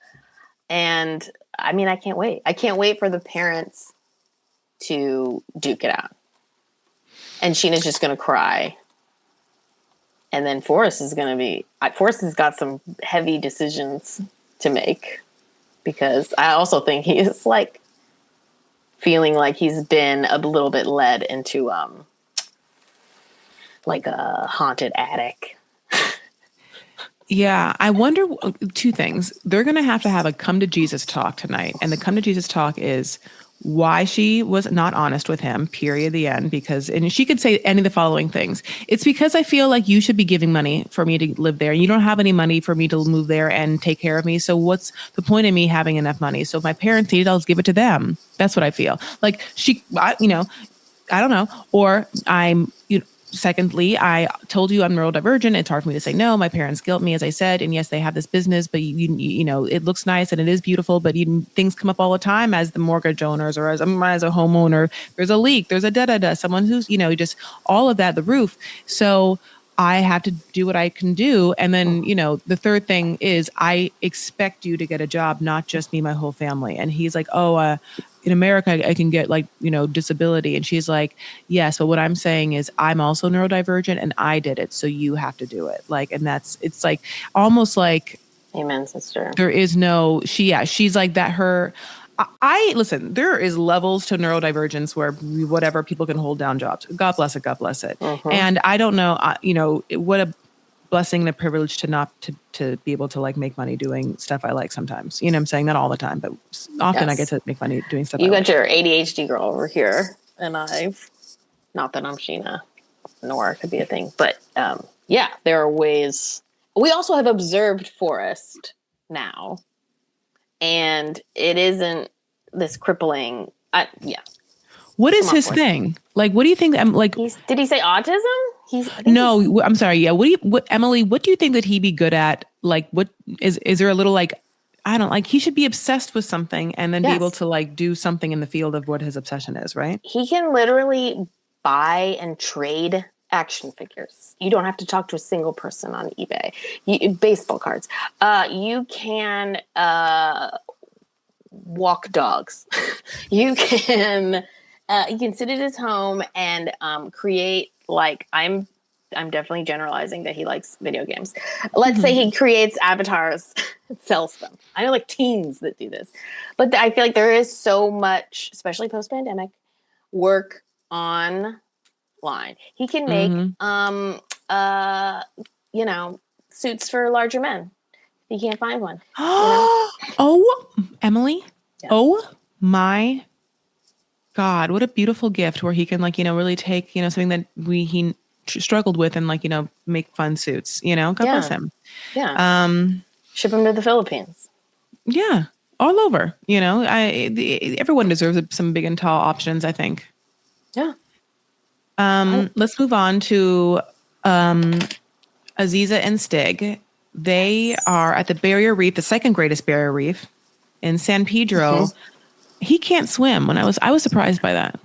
And I mean, I can't wait. I can't wait for the parents to duke it out. And Sheena's just going to cry. And then Forrest has got some heavy decisions to make because I also think he is like feeling like he's been a little bit led into like a haunted attic. Yeah, I wonder two things. They're going to have a come to Jesus talk tonight. And the come to Jesus talk is why she was not honest with him, period, the end, and she could say any of the following things. It's because I feel like you should be giving money for me to live there. You don't have any money for me to move there and take care of me. So what's the point of me having enough money? So if my parents need it, I'll just give it to them. That's what I feel. Like I don't know. Or secondly, I told you I'm neurodivergent. It's hard for me to say no. My parents guilt me, as I said. And yes, they have this business, but it looks nice and it is beautiful, but things come up all the time as the mortgage owners or as a homeowner. There's a leak, there's a someone who's, just all of that, the roof. So I have to do what I can do. And then, the third thing is I expect you to get a job, not just me, my whole family. And he's like, in America, I can get disability. And she's like, yes, but what I'm saying is I'm also neurodivergent and I did it. So you have to do it. It's like almost like, amen, sister. There is she's like that. Listen, there is levels to neurodivergence where whatever people can hold down jobs. God bless it. God bless it. Mm-hmm. And I don't know, what a blessing and a privilege to be able to make money doing stuff I like sometimes. I'm saying not all the time, but often I get to make money doing stuff. You got your ADHD girl over here, and not that I'm Sheena, nor could be a thing, but there are ways. We also have observed Forrest now, and it isn't this crippling. What is his thing? Like, what do you think? Did he say autism? I'm sorry. Yeah. Emily, what do you think that he'd be good at? Like, what is there a little I don't like, he should be obsessed with something and then be able Yes. to like do something in the field of what his obsession is, right? He can literally buy and trade action figures. You don't have to talk to a single person on eBay. Baseball cards. You can walk dogs. You can sit at his home and create, like, I'm definitely generalizing that he likes video games. Let's say he creates avatars and sells them. I know like teens that do this. But I feel like there is so much, especially post-pandemic, work online. He can make suits for larger men. He can't find one. Oh, Emily. Yeah. Oh my God, what a beautiful gift where he can like, really take, something that he struggled with and like, make fun suits, God bless him. Yeah. Ship him to the Philippines. Yeah. All over, everyone deserves some big and tall options, I think. Yeah. Let's move on to Aziza and Stig. They are at the barrier reef, the second greatest barrier reef in San Pedro. He can't swim. When I was surprised by that.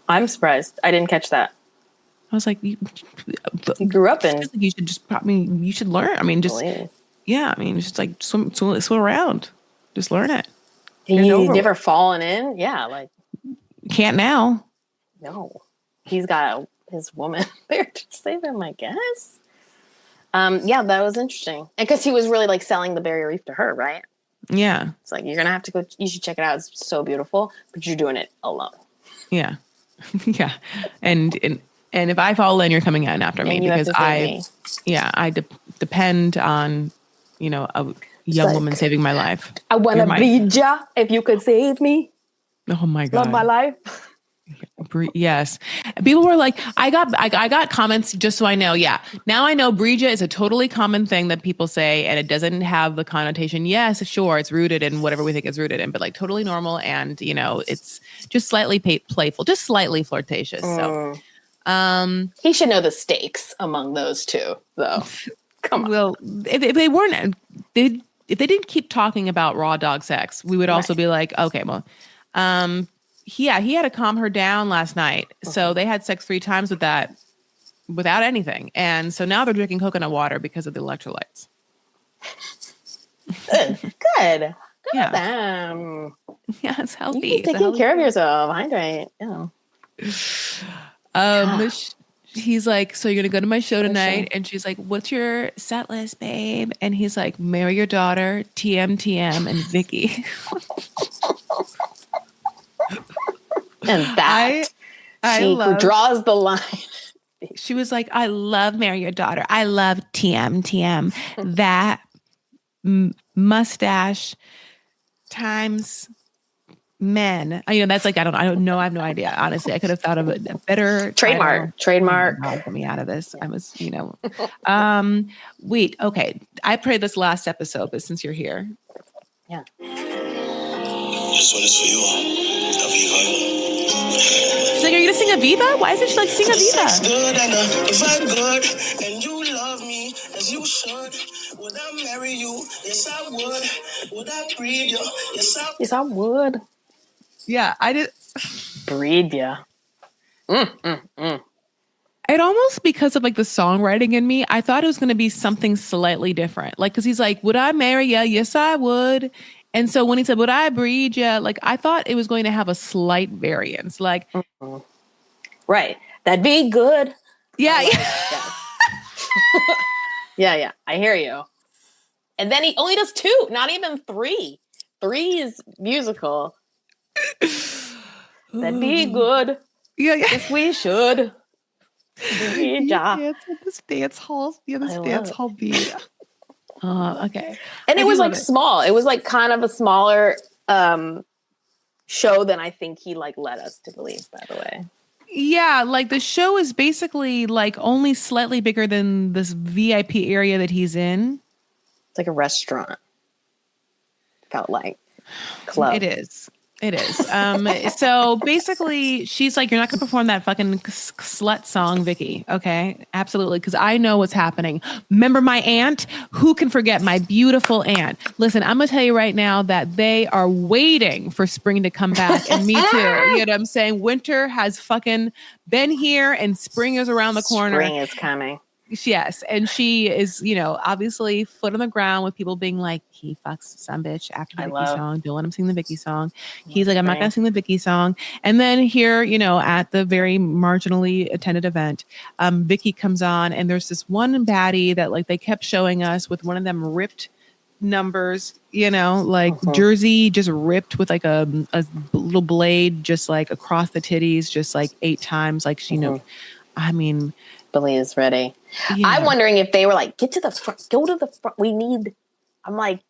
I'm surprised. I didn't catch that. I was like, you grew up in. You should just. You should learn. Just like swim around. Just learn it. You ever fallen in? Yeah, like can't now. No, he's got his woman there to save him, I guess. Yeah, that was interesting, and because he was really like selling the barrier reef to her, right? Yeah, it's like you're gonna have to go. You should check it out. It's so beautiful, but you're doing it alone. Yeah, yeah, and if I fall in, you're coming out after me because I depend on a young woman saving my life. I want to bleed ya if you could save me. Oh my God, love my life. Yes. People were like, I got comments just so I know. Yeah. Now I know Bridget is a totally common thing that people say, and it doesn't have the connotation. Yes, sure. It's rooted in whatever we think it's rooted in, but like totally normal. And it's just slightly playful, just slightly flirtatious. So, he should know the stakes among those two though. Come on. Well, if they weren't, if they didn't keep talking about raw dog sex, we would also be like, okay, well, he had to calm her down last night. So they had sex 3 times without anything. And so now they're drinking coconut water because of the electrolytes. Good. Good them. Yeah, it's healthy. You keep taking care of yourself. Hydrate. Yeah. He's like, so you're going to go to my show tonight? And she's like, what's your set list, babe? And he's like, marry your daughter, TM, and Vicky. And that she draws the line. She was like, I love marry your daughter. I love TM. That mustache times men. That's like, I don't know. I have no idea. Honestly, I could have thought of a better trademark. Get me out of this. I was, wait, okay. I played this last episode, but since you're here. Yeah. This one is for you. She's like, are you gonna sing Aviva? Why isn't she like sing Aviva? Good and if I'm good and you love me as you should, would I marry you? Yes, I would. Would I breed you? Yes, I would. Yeah, I did. Breed you. It almost, because of like the songwriting in me, I thought it was going to be something slightly different. Like, because he's like, would I marry you? Yes, I would. And so when he said, would I breed you? Like, I thought it was going to have a slight variance. Like, right. That'd be good. Yeah. Yeah. I hear you. And then he only does 2, not even 3. 3 is musical. That'd be good. Yeah. Yes, we should. Dance at this dance hall. Yeah, this dance hall beat. Okay. And it was like small. It was like kind of a smaller show than I think he like led us to believe, by the way. Yeah, like the show is basically like only slightly bigger than this VIP area that he's in. It's like a restaurant. Felt like club. It is. It is. So basically, she's like, "You're not going to perform that fucking slut song, Vicky." Okay, absolutely, because I know what's happening. Remember my aunt? Who can forget my beautiful aunt? Listen, I'm gonna tell you right now that they are waiting for spring to come back, and me too. You know what I'm saying? Winter has fucking been here, and spring is around the corner. Spring is coming. Yes, and she is, obviously foot on the ground with people being like, he fucks some bitch after the Vicky song. Don't let him sing the Vicky song. He's like, I'm not going to sing the Vicky song. And then here, at the very marginally attended event, Vicky comes on, and there's this one baddie that like they kept showing us with one of them ripped numbers, jersey just ripped with like a little blade just like across the titties, just like 8 times. Like I mean, Billy is ready. Yeah. I'm wondering if they were like, get to the front, go to the front. I'm like,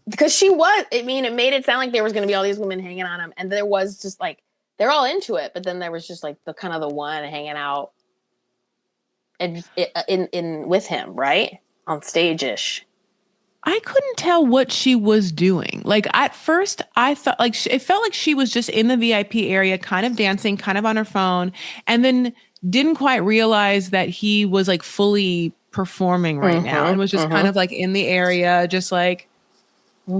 because it made it sound like there was going to be all these women hanging on him. And there was just like, they're all into it. But then there was just like the kind of the one hanging out in with him, right? On stage-ish. I couldn't tell what she was doing. Like at first I thought like it felt like she was just in the VIP area, kind of dancing, kind of on her phone. And then didn't quite realize that he was like fully performing right now and was just kind of like in the area, just like, yeah,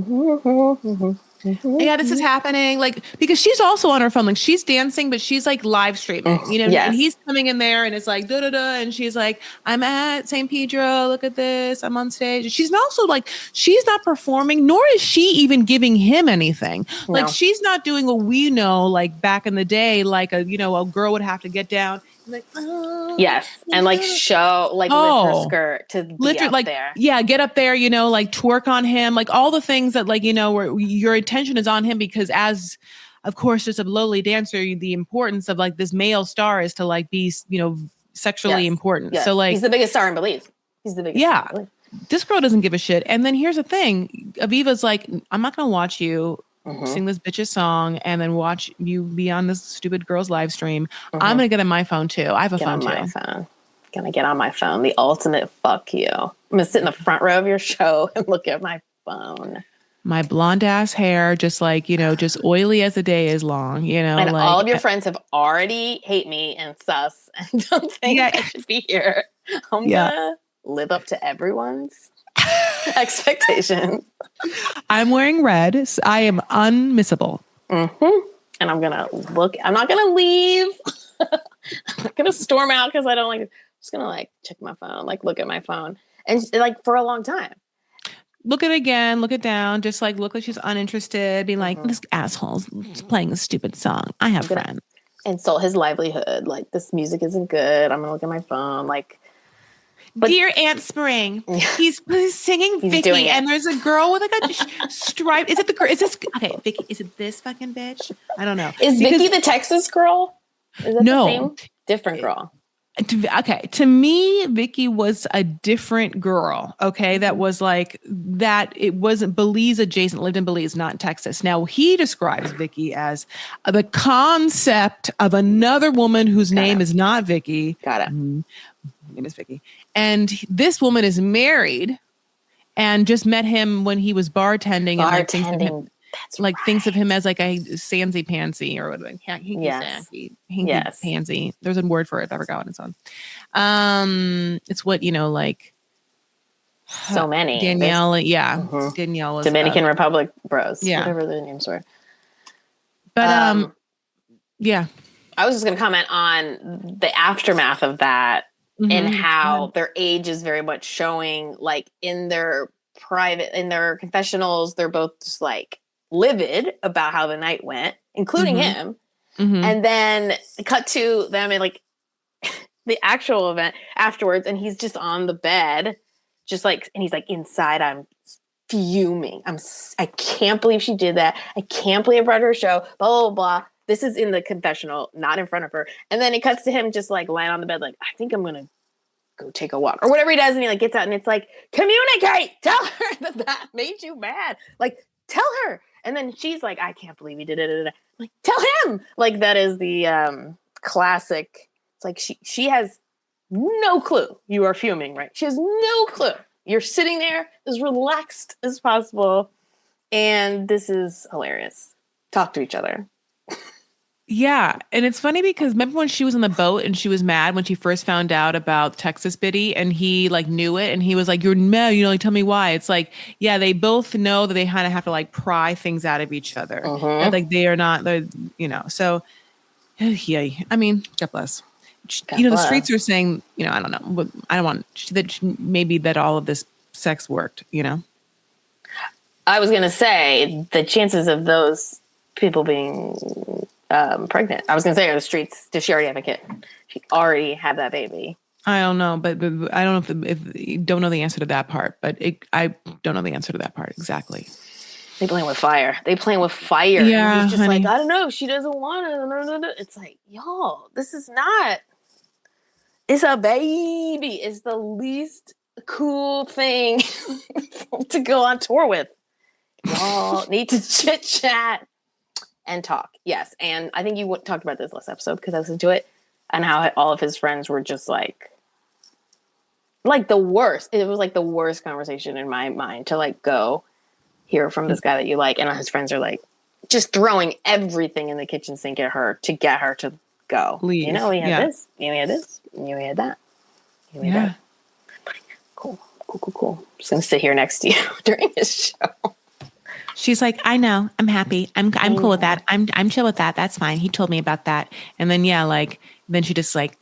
this is happening. Like, because she's also on her phone, like she's dancing, but she's like live streaming, and he's coming in there and it's like, da, da, da. And she's like, I'm at St. Pedro. Look at this. I'm on stage. She's also like, she's not performing, nor is she even giving him anything. No. Like she's not doing what we know, like back in the day, like a girl would have to get down. Like, and like show, like lift her skirt to be up like, there. Yeah, get up there, like twerk on him, like all the things that like, where your attention is on him because as, of course, just a lowly dancer, the importance of like this male star is to like be, sexually important. Yes. So like he's the biggest star in Belize. He's the biggest. Yeah. This girl doesn't give a shit. And then here's the thing. Aviva's like, I'm not going to watch you sing this bitch's song and then watch you be on this stupid girl's live stream. I'm going to get on my phone too. I have a phone too. Gonna get on my phone. The ultimate fuck you. I'm going to sit in the front row of your show and look at my phone. My blonde ass hair, just like, just oily as the day is long, And like, all of your friends have already hate me and sus and don't think I should be here. I'm gonna live up to everyone's expectations. I'm wearing red. So I am unmissable. And I'm gonna look. I'm not gonna leave. I'm not gonna storm out because I don't like. I'm just gonna like check my phone, like look at my phone, and like for a long time. Look at it again, look it down, just like look like she's uninterested, be like, this asshole's playing a stupid song. I have friends. Insult his livelihood. Like, this music isn't good. I'm gonna look at my phone. Like, but Dear Aunt Spring, he's singing Vicky, and there's a girl with like a stripe. Is it the girl? Is this okay, Vicky? Is it this fucking bitch? I don't know. Is Vicky the Texas girl? Is that the same? Different girl. Okay, to me, Vicky was a different girl. Okay, that was like that. It wasn't Belize adjacent. Lived in Belize, not in Texas. Now he describes Vicky as the concept of another woman whose name is not Vicky. Got it. Her name is Vicky, and this woman is married, and just met him when he was bartending. And like thinks of him, thinks of him as like a sansy pansy or whatever. Hanky pansy. There's a word for it. I forgot what it's on. It's what like so many Danielle. Danielle was Dominican Republic bros. Whatever their names were. But I was just gonna comment on the aftermath of that and how their age is very much showing. Like in their confessionals, they're both just like livid about how the night went, including him. And then cut to them in like the actual event afterwards, and he's just on the bed, just like, and he's like, inside I'm fuming. I can't believe she did that. I can't believe I brought her a show, blah, blah, blah. This is in the confessional, not in front of her. And then it cuts to him just like lying on the bed, like, I think I'm gonna go take a walk or whatever he does. And he like gets out, and it's like, communicate, tell her that made you mad. Like, tell her. And then she's like, I can't believe he did it. Like, tell him. Like, that is the classic. It's like she has no clue you are fuming, right? She has no clue. You're sitting there as relaxed as possible. And this is hilarious talk to each other. Yeah. And it's funny because remember when she was on the boat and she was mad when she first found out about Texas Biddy and he like knew it and he was like, you're mad, you know, like tell me why. It's like, yeah, they both know that they kind of have to like pry things out of each other. That like they are not, you know, so yeah, I mean, God bless. God you know, bless. The streets are saying, you know, I don't know, I don't want that maybe that all of this sex worked, you know? I was going to say the chances of those people being pregnant. I was going to say, are the streets, does she already have a kid? She already had that baby. I don't know, but I don't know if you don't know the answer to that part, but I don't know the answer to that part exactly. They playing with fire. Yeah, and he's just honey. like, I don't know if she doesn't want it. It's like, y'all, this is not. It's a baby. It's the least cool thing to go on tour with. Y'all need to chit chat and talk. Yes. And I think you talked about this last episode because I listened to it and how all of his friends were just like the worst. It was like the worst conversation in my mind to like go hear from this guy that you like. And his friends are like just throwing everything in the kitchen sink at her to get her to go. Leave. You know, we had this. You had this. You had that. You had that. Cool. Just gonna sit here next to you during this show. She's like, I know, I'm happy. I'm cool with that. I'm chill with that. That's fine. He told me about that. And then, yeah, like, then she just like,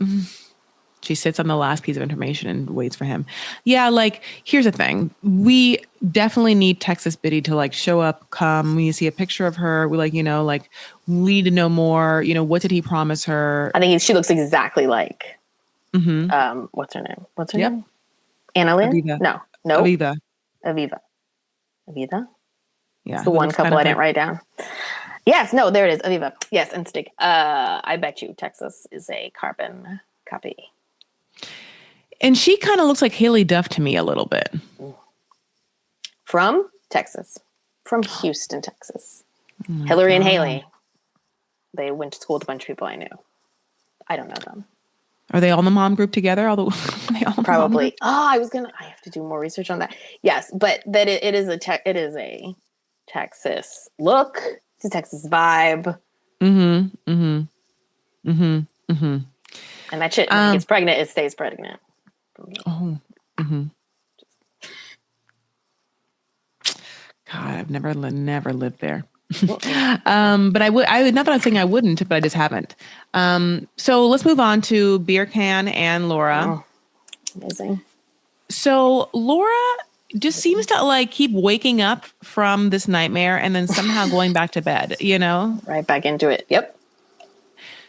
she sits on the last piece of information and waits for him. Yeah. Like, here's the thing. We definitely need Texas Biddy to like show up, come, we see a picture of her. We like, you know, like we need to know more, you know, what did he promise her? I think she looks exactly like, what's her name? Name? Annalyn? Aviva. No. Aviva. Yeah. It's the one couple I didn't write down. Yes, no, there it is. Aviva. Yes, and Stick. I bet you Texas is a carbon copy. And she kind of looks like Haley Duff to me a little bit. From Texas. From Houston, Texas. Hillary and Haley. They went to school with a bunch of people I knew. I don't know them. Are they all in the mom group together? Probably. I have to do more research on that. Yes, but that it is a Texas look. It's a Texas vibe. And that shit, when it gets pregnant, it stays pregnant. Oh. God, I've never lived there. But I would not that I'm saying I wouldn't, but I just haven't. So let's move on to Beer Can and Laura. Oh, amazing. So Laura just seems to like keep waking up from this nightmare and then somehow going back to bed, you know? Right back into it. Yep.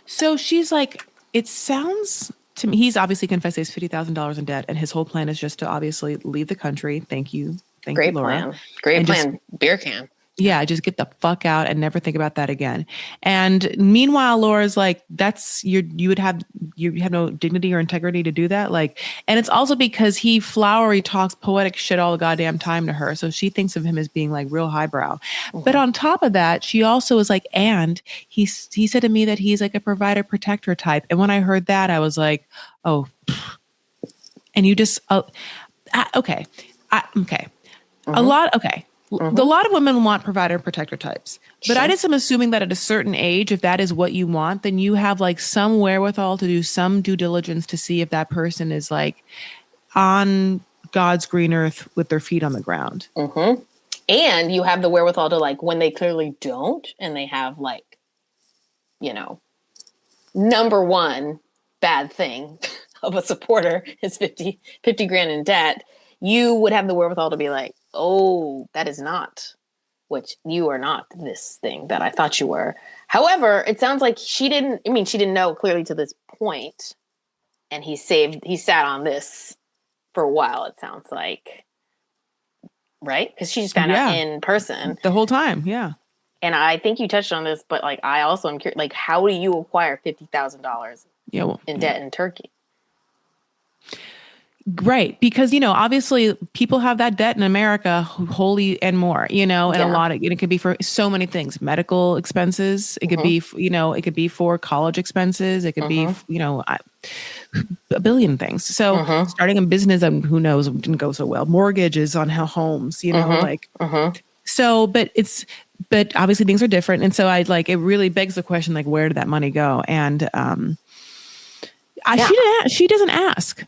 So she's like, it sounds to me, he's obviously confessed he's $50,000 in debt and his whole plan is just to obviously leave the country. Thank you. Great Laura. plan. Great plan. Just, Beer Can. Yeah, just get the fuck out and never think about that again. And meanwhile, Laura's like, you have no dignity or integrity to do that. Like, and it's also because he flowery talks poetic shit all the goddamn time to her. So she thinks of him as being like real highbrow. But on top of that, she also is like, and he said to me that he's like a provider protector type. And when I heard that, I was like, oh, and you just, okay. Okay. A lot of women want provider and protector types, but I just am assuming that at a certain age, if that is what you want, then you have like some wherewithal to do some due diligence to see if that person is like on God's green earth with their feet on the ground. And you have the wherewithal to like, when they clearly don't, and they have like, you know, number one bad thing of a supporter is 50 grand in debt. You would have the wherewithal to be like, oh, that is not, which you are not this thing that I thought you were. However, it sounds like she didn't know clearly to this point, and he sat on this for a while, it sounds like. Right? Because she just found out in person. The whole time, yeah. And I think you touched on this, but like I also am curious, like how do you acquire $50,000 in debt in Turkey? Right. Because, you know, obviously people have that debt in America wholly and more, you know, and a lot of, it could be for so many things, medical expenses. It could be, you know, it could be for college expenses. It could be, you know, a billion things. So starting a business, who knows, didn't go so well. Mortgages on homes, you know, like So, but obviously things are different. And so it really begs the question, like, where did that money go? And, she doesn't ask.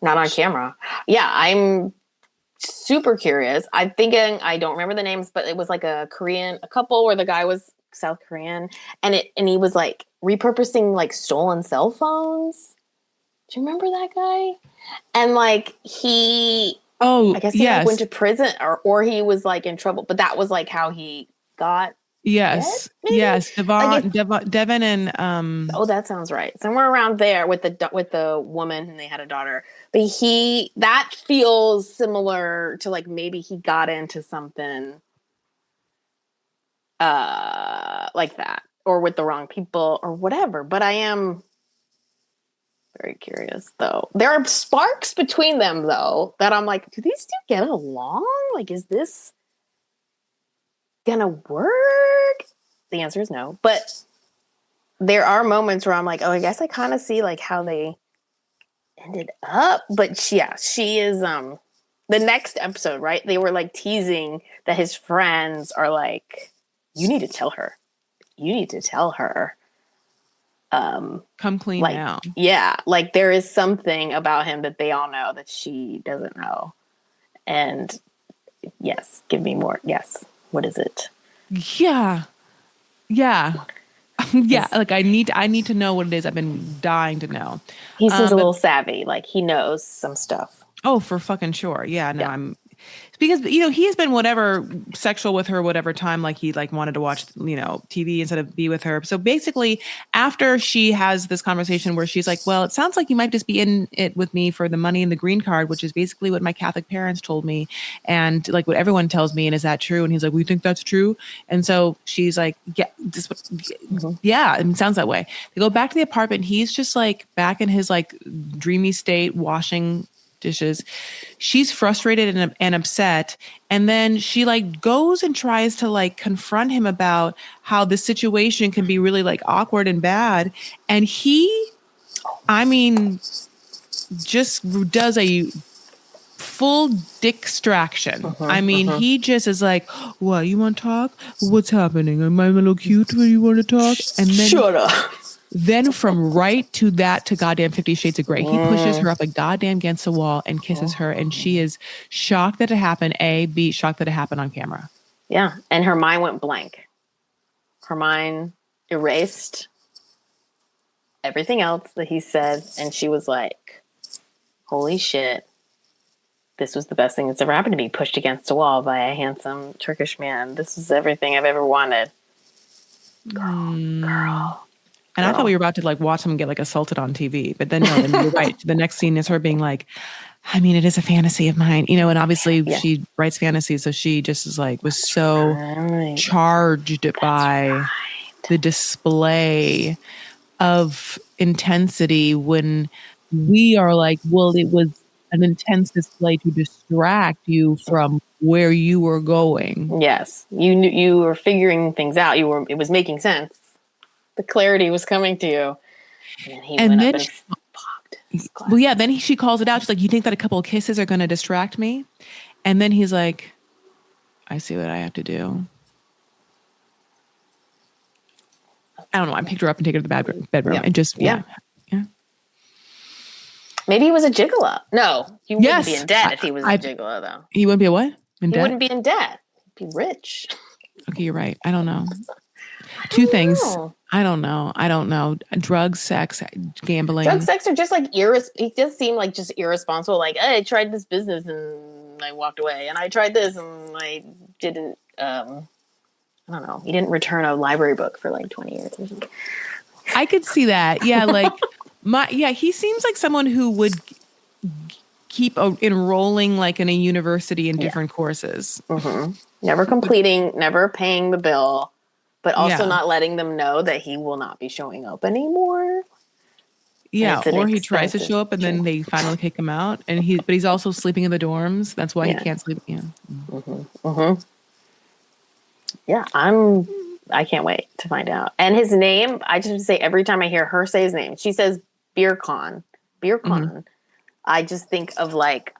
Not on camera. Yeah. I'm super curious. I'm thinking, I don't remember the names, but it was like a couple where the guy was South Korean and he was like repurposing like stolen cell phones. Do you remember that guy? And like I guess he like went to prison or he was like in trouble, but that was like how he got Yes. dead, yes. Devin and oh, that sounds right. Somewhere around there with the woman and they had a daughter. But that feels similar to like maybe he got into something like that or with the wrong people or whatever. But I am very curious though. There are sparks between them though that I'm like, do these two get along? Like, is this gonna work? The answer is no. But there are moments where I'm like, oh, I guess I kind of see like how they ended up. But she is the next episode, right? They were like teasing that his friends are like, you need to tell her. You need to tell her. Come clean now. Yeah. Like there is something about him that they all know that she doesn't know. And yes, give me more. Yes. What is it? Yeah. Yeah. Yeah. Like I need to know what it is. I've been dying to know. He seems a little savvy. Like he knows some stuff. Oh, for fucking sure. Yeah. No, yeah. Because, he has been whatever sexual with her, whatever time, like he like wanted to watch, TV instead of be with her. So basically after she has this conversation where she's like, well, it sounds like you might just be in it with me for the money and the green card, which is basically what my Catholic parents told me. And like what everyone tells me. And is that true? And he's like, we think that's true. And so she's like, yeah, yeah, it sounds that way. They go back to the apartment. He's just like back in his like dreamy state, washing dishes. She's frustrated and upset. And then she like goes and tries to like confront him about how this situation can be really like awkward and bad. And he, just does a full distraction. He just is like, what, you want to talk? What's happening? Am I a little cute when you want to talk? And then shut up. Then from right to goddamn 50 Shades of Grey, he pushes her up a goddamn against the wall and kisses her. And she is shocked that it happened. A, B, shocked that it happened on camera. Yeah. And her mind went blank. Her mind erased everything else that he said. And she was like, holy shit. This was the best thing that's ever happened to me. Pushed against a wall by a handsome Turkish man. This is everything I've ever wanted. Girl. And I thought we were about to like watch him get like assaulted on TV, but then no, then you're right. The next scene is her being like, it is a fantasy of mine, and obviously she writes fantasies. So she just is like, was so charged by the display of intensity when we are like, well, it was an intense display to distract you from where you were going. Yes. You were figuring things out. It was making sense. The clarity was coming to you. And then she calls it out. She's like, you think that a couple of kisses are going to distract me? And then he's like, I see what I have to do. I don't know. I picked her up and take her to the bedroom and just, yeah. Maybe he was a gigolo. No, he wouldn't be in debt if he was a gigolo, though. He wouldn't be a what? He wouldn't be in debt. He'd be rich. Okay, you're right. I don't know. Two things. I don't know. Drugs, sex, gambling. Drugs, sex are just like he does seem like just irresponsible. Like, hey, I tried this business and I walked away, and I tried this and I didn't. I don't know. He didn't return a library book for like 20 years or something. I could see that. Yeah, like he seems like someone who would keep enrolling like in a university in different courses. Mm-hmm. Never completing, never paying the bill. But also not letting them know that he will not be showing up anymore. Yeah, or he tries to show up and then they finally kick him out. And he's also sleeping in the dorms. That's why he can't sleep. Yeah. Mm-hmm. Mm-hmm. Yeah, I can't wait to find out. And his name, I just have to say, every time I hear her say his name, she says Beer Con. Mm-hmm. I just think of like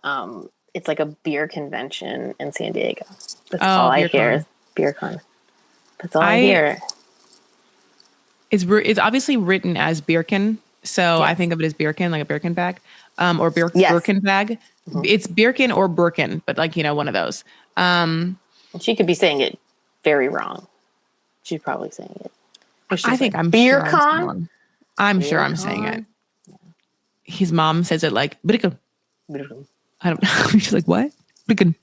it's like a beer convention in San Diego. That's all I hear is BeerCon. That's all I hear. It's obviously written as Birkin, so I think of it as Birkin, like a Birkin bag, or Birkin bag. Mm-hmm. It's Birkin or Birkin, but like, one of those. She could be saying it very wrong. She's probably saying it. I think I'm BeerCon. I'm sure I'm saying it. Yeah. His mom says it like Birkin. I don't know. She's like, what? Birkin.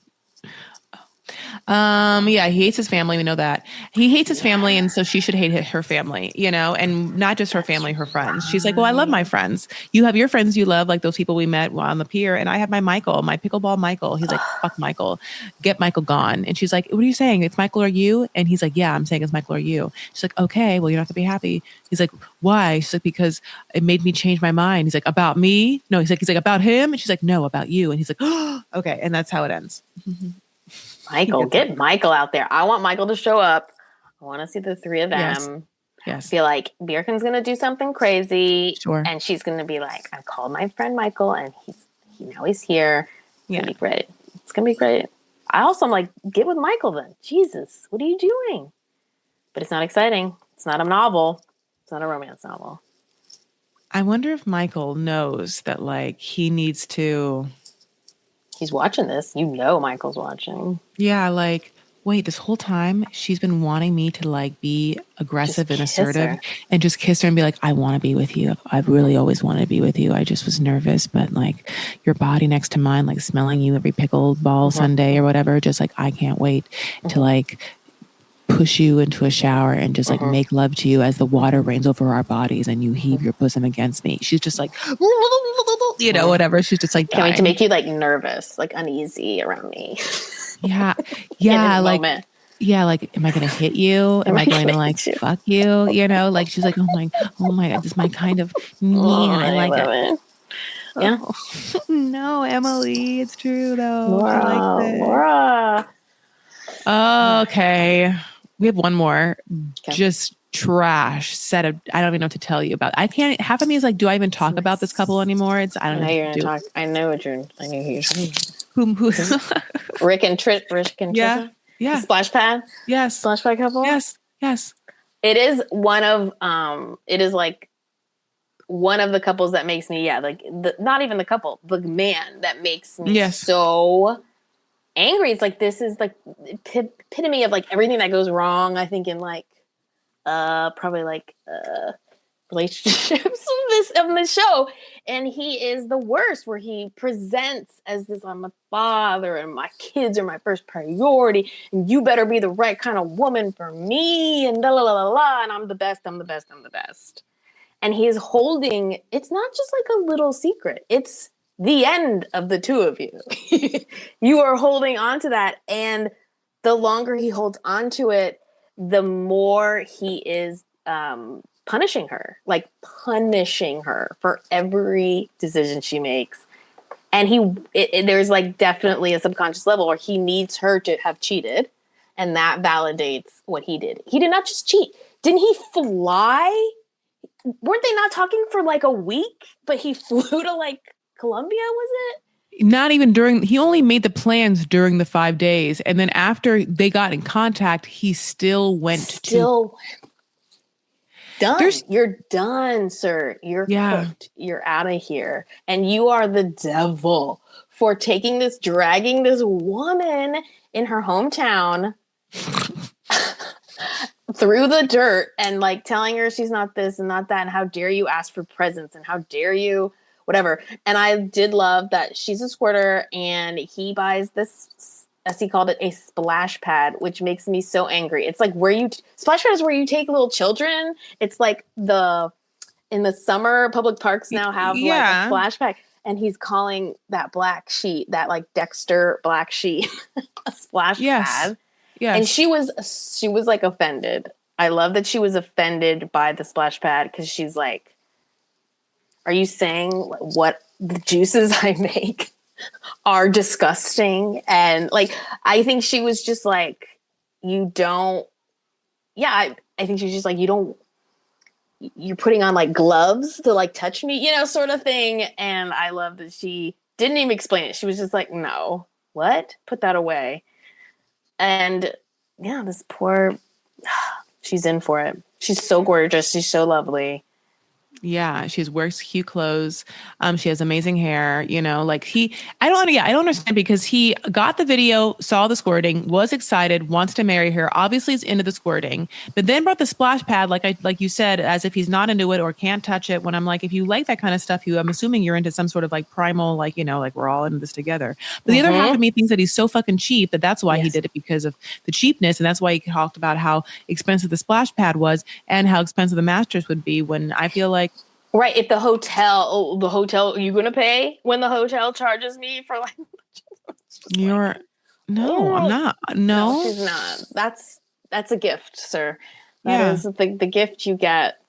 Yeah, he hates his family. We know that. He hates his family, and so she should hate her family, and not just her family, her friends. She's like, well, I love my friends. You have your friends you love, like those people we met on the pier, and I have my pickleball Michael. He's like, fuck Michael. Get Michael gone. And she's like, what are you saying? It's Michael or you? And he's like, yeah, I'm saying it's Michael or you. She's like, okay, well, you don't have to be happy. He's like, why? She's like, because it made me change my mind. He's like, about me? No, he's like, about him? And she's like, no, about you. And he's like, oh, okay. And that's how it ends. Michael, get Michael out there. I want Michael to show up. I want to see the three of them. Yes. I feel like Birkin's going to do something crazy. Sure. And she's going to be like, I called my friend Michael and now he's here. It's going to be great. It's going to be great. I also am like, get with Michael then. Jesus, what are you doing? But it's not exciting. It's not a novel. It's not a romance novel. I wonder if Michael knows that like he needs to... He's watching this. Michael's watching. Yeah, like, wait, this whole time she's been wanting me to like be aggressive and assertive and just kiss her and be like, I want to be with you. I've really always wanted to be with you. I just was nervous, but like your body next to mine, like smelling you every pickleball Sunday or whatever, just like, I can't wait to like push you into a shower and just like make love to you as the water rains over our bodies and you heave your bosom against me. She's just like, whatever. She's just like, can't wait to make you like nervous, like uneasy around me. Yeah. Like, moment. Yeah. Like, am I going to hit you? Am I going to like fuck you? Like she's like, oh my God, this is my kind of I like it. Yeah. Oh. No, Emily, it's true though. Laura. Okay. We have one more. Okay. Just trash set of, I don't even know what to tell you about. Half of me is like, do I even talk about this couple anymore? I don't know. You're gonna talk. I know who you're talking about. Who? Rick and Trisha? Yeah. The splash pad? Yes. Splash pad couple? Yes. It is one of, it is like one of the couples that makes me, not even the couple, the man that makes me so angry. It's like, this is like epitome of like everything that goes wrong, I think, in like probably like relationships of this show. And he is the worst, where he presents as this, I'm a father and my kids are my first priority and you better be the right kind of woman for me and la la la la, and I'm the best. And he is holding, it's not just like a little secret, it's the end of the two of you. You are holding on to that. And the longer he holds on to it, the more he is punishing her for every decision she makes. And there's like definitely a subconscious level where he needs her to have cheated. And that validates what he did. He did not just cheat. Didn't he fly? Weren't they not talking for like a week? But he flew to like Colombia, was it? Not even he only made the plans during the 5 days. And then after they got in contact, he still went done. You're done, sir. You're cooked. You're out of here. And you are the devil for dragging this woman in her hometown through the dirt and like telling her she's not this and not that. And how dare you ask for presents and how dare you whatever. And I did love that she's a squirter and he buys this, as he called it, a splash pad, which makes me so angry. It's like splash pad is where you take little children. It's like in the summer, public parks now have like a splash pad. And he's calling that black sheet, that like Dexter black sheet, a splash pad. Yes. And she was like offended. I love that she was offended by the splash pad because she's like, are you saying what the juices I make are disgusting? And like, I think she was just like, I think she was just like, you're putting on like gloves to like touch me, sort of thing. And I love that she didn't even explain it. She was just like, no, what? Put that away. And yeah, this poor, she's in for it. She's so gorgeous. She's so lovely. Yeah, she wears cute clothes. She has amazing hair. Like I don't understand because he got the video, saw the squirting, was excited, wants to marry her. Obviously, is into the squirting, but then brought the splash pad, like you said, as if he's not into it or can't touch it. When I'm like, if you like that kind of stuff, I'm assuming you're into some sort of like primal, like like we're all into this together. But the other half of me thinks that he's so fucking cheap that's why he did it, because of the cheapness, and that's why he talked about how expensive the splash pad was and how expensive the mattress would be. When I feel like. Right. If the hotel, you going to pay when the hotel charges me for like, No, I'm not. No, she's not. That's a gift, sir. That is the gift you get.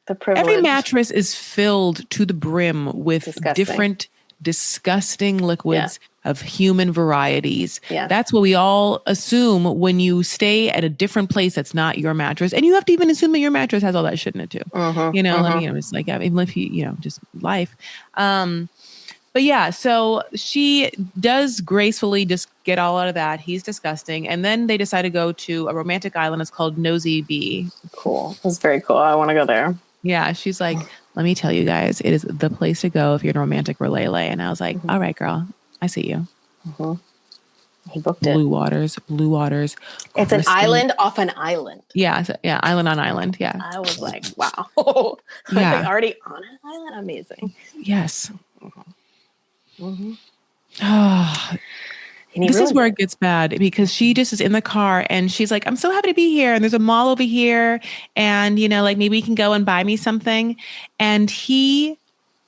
The privilege. Every mattress is filled to the brim with different disgusting liquids of human varieties. Yeah. That's what we all assume when you stay at a different place that's not your mattress. And you have to even assume that your mattress has all that shit in it too. It's like, even if you, just life. But yeah, so she does gracefully just get all out of that. He's disgusting. And then they decide to go to a romantic island. It's called Nosy Bee. Cool. That's very cool. I want to go there. Yeah. She's like, let me tell you guys, it is the place to go if you're in a romantic relay. And I was like, all right, girl, I see you. He booked Blue waters. It's an island off an island. Yeah. Island on island. Yeah. I was like, wow. Are they already on an island? Amazing. Yes. This is where it gets bad, because she just is in the car and she's like, I'm so happy to be here. And there's a mall over here. And, like maybe you can go and buy me something. And he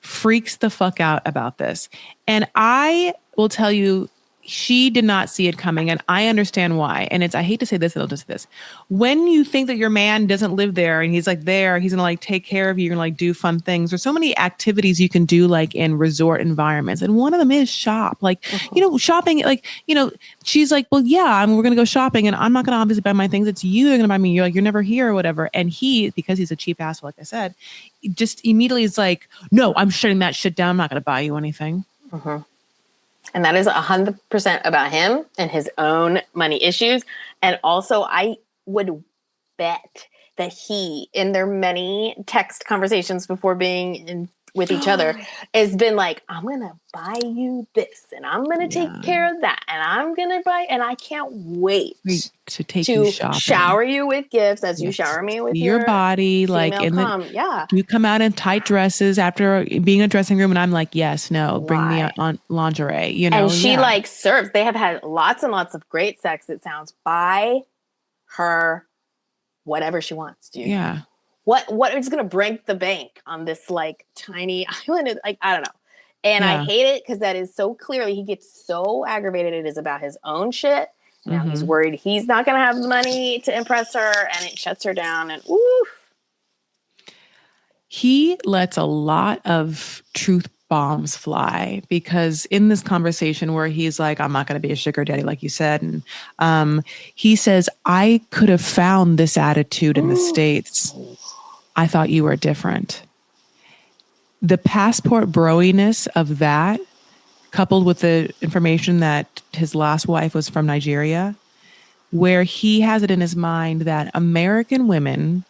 freaks the fuck out about this. And I will tell you, she did not see it coming, and I understand why. And I hate to say this, and I'll just say this. When you think that your man doesn't live there and he's like there, he's gonna like take care of you and like do fun things. There's so many activities you can do like in resort environments. And one of them is shop. Like, shopping, like, she's like, well, yeah, we're gonna go shopping and I'm not gonna obviously buy my things. It's you that are gonna buy me. You're like, you're never here or whatever. And he, because he's a cheap asshole, like I said, just immediately is like, no, I'm shutting that shit down. I'm not gonna buy you anything. And that is 100% about him and his own money issues. And also, I would bet that he, in their many text conversations before being with each other, has been like, I'm going to buy you this, and I'm going to take care of that, and I'm going to buy, and I can't wait to take you shopping. Shower you with gifts as you shower me with your body, like you come out in tight dresses after being in a dressing room, and I'm like, yes, no, bring me on lingerie, And she like serves. They have had lots and lots of great sex. It sounds. Buy her whatever she wants, dude. Yeah. What is going to break the bank on this like tiny island? Like, I don't know. And I hate it because that is so clearly, he gets so aggravated. It is about his own shit. Now he's worried he's not going to have the money to impress her, and it shuts her down, and oof. He lets a lot of truth bombs fly, because in this conversation where he's like, I'm not going to be a sugar daddy, like you said. And he says, I could have found this attitude in the States. I thought you were different. The passport broiness of that, coupled with the information that his last wife was from Nigeria, where he has it in his mind that American women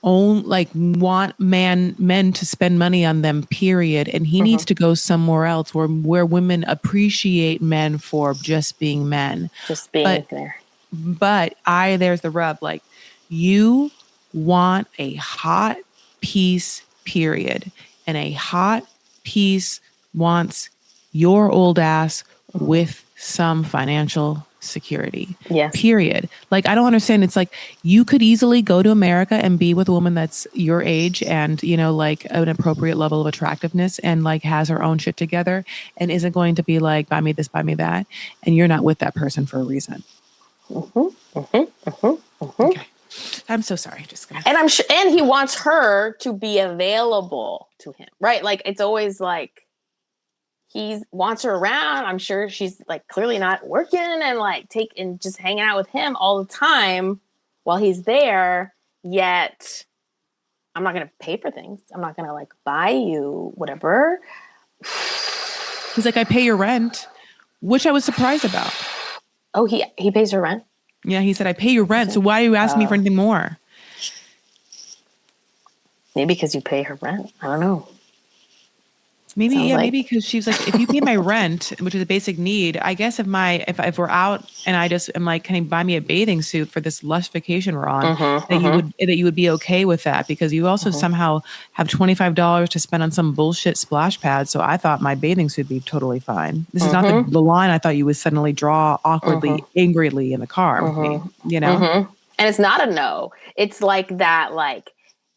want men to spend money on them, period. And he needs to go somewhere else where women appreciate men for just being men. Just being there. But there's the rub. Like, you want a hot piece, period. And a hot piece wants your old ass with some financial security. Yes. Period. Like, I don't understand. It's like, you could easily go to America and be with a woman that's your age and, like an appropriate level of attractiveness and like has her own shit together and isn't going to be like, buy me this, buy me that. And you're not with that person for a reason. Okay. I'm so sorry. And I'm sure, and he wants her to be available to him, right? Like, it's always like, he wants her around. I'm sure she's like clearly not working and like just hanging out with him all the time while he's there. Yet I'm not going to pay for things. I'm not going to like buy you whatever. He's like, I pay your rent, which I was surprised about. Oh, he pays her rent? Yeah, he said, I pay your rent. So why are you asking me for anything more? Maybe because you pay her rent. I don't know. Maybe, Sounds yeah, like- maybe because she's like, if you pay my rent, which is a basic need, I guess if we're out and I just am like, can you buy me a bathing suit for this lush vacation we're on, that you would be okay with that, because you also somehow have $25 to spend on some bullshit splash pad. So I thought my bathing suit would be totally fine. This is not the line I thought you would suddenly draw awkwardly, angrily in the car with me, you know? And it's not a no. It's like that, like,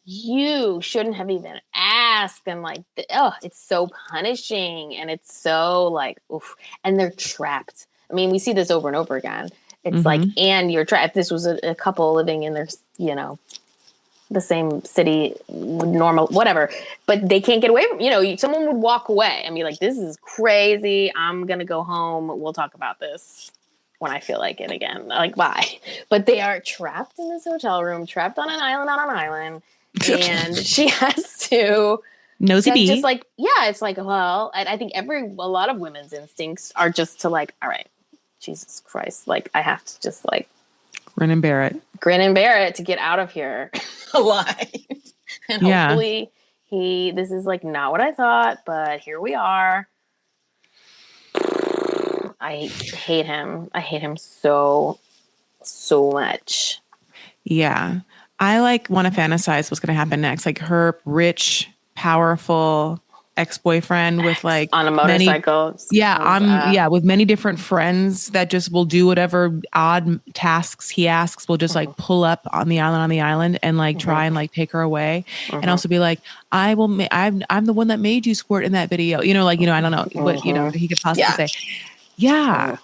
you shouldn't have even asked, and like, it's so punishing, and it's so like, oof. And they're trapped. I mean, we see this over and over again. It's like, and you're trapped. If this was a couple living in their, you know, the same city, normal, whatever, but they can't get away from, you know, someone would walk away and be like, this is crazy. I'm going to go home. We'll talk about this when I feel like it again. Like, bye. But they are trapped in this hotel room, trapped on an island. And she has to nosy bee. Just like, yeah, it's like, well, I think a lot of women's instincts are just to like, all right, Jesus Christ, like I have to just like grin and bear it to get out of here alive. And hopefully this is like not what I thought, but here we are. I hate him. I hate him so much. Yeah. I like want to fantasize what's going to happen next. Like her rich, powerful ex-boyfriend with like on a motorcycle. With many different friends that just will do whatever odd tasks he asks. Will just like pull up on the island and like try and like take her away, and also be like, I'm the one that made you squirt in that video. You know, like, you know, I don't know what, you know, he could possibly say. Yeah.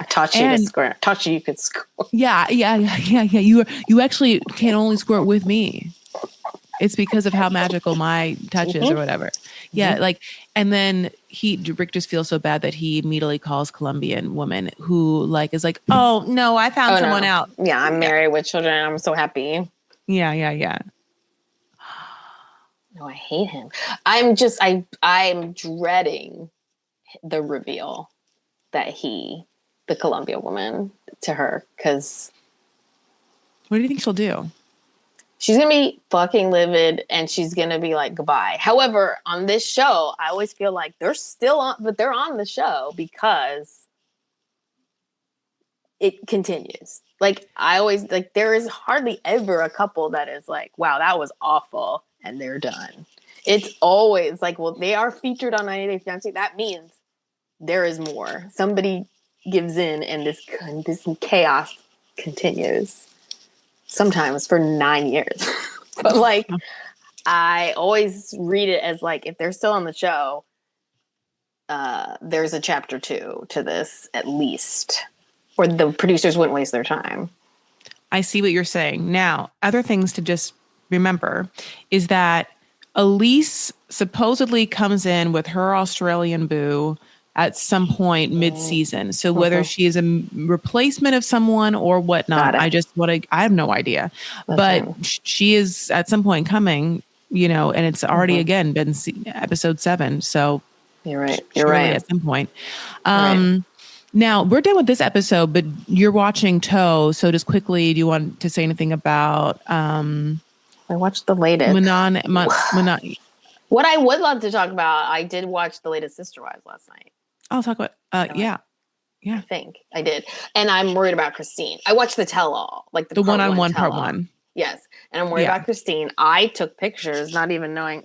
Taught you you could squirt. Yeah. You actually can only squirt with me. It's because of how magical my touch is or whatever. Yeah. Like, and then Rick just feels so bad that he immediately calls Colombian woman who like, is like, oh no, I found someone out. Yeah. I'm married with children. I'm so happy. Yeah. No, I hate him. I'm dreading the reveal that the Columbia woman to her, because what do you think she'll do? She's gonna be fucking livid, and she's gonna be like, goodbye. However, on this show, I always feel like they're still on, but they're on the show because it continues. Like, I always like, there is hardly ever a couple that is like, wow, that was awful, and they're done. It's always like, well, they are featured on 90 Day Fiancé. That means there is more. Somebody gives in, and this chaos continues. Sometimes for 9 years. But like, I always read it as like, if they're still on the show, there's a chapter 2 to this at least, or the producers wouldn't waste their time. I see what you're saying. Now, other things to just remember is that Elise supposedly comes in with her Australian boo at some point mid-season. So whether she is a replacement of someone or whatnot, I have no idea. But she is at some point coming, you know, and it's already again been episode 7. So you're right. You're right. At some point. Now we're done with this episode, but you're watching Toe. So just quickly, do you want to say anything about? I watched the latest. What I would love to talk about, I did watch the latest Sister Wives last night. I'll talk about, yeah. I think I did. And I'm worried about Christine. I watched the tell-all, like the one-on-one part 1. Yes. And I'm worried about Christine. I took pictures, not even knowing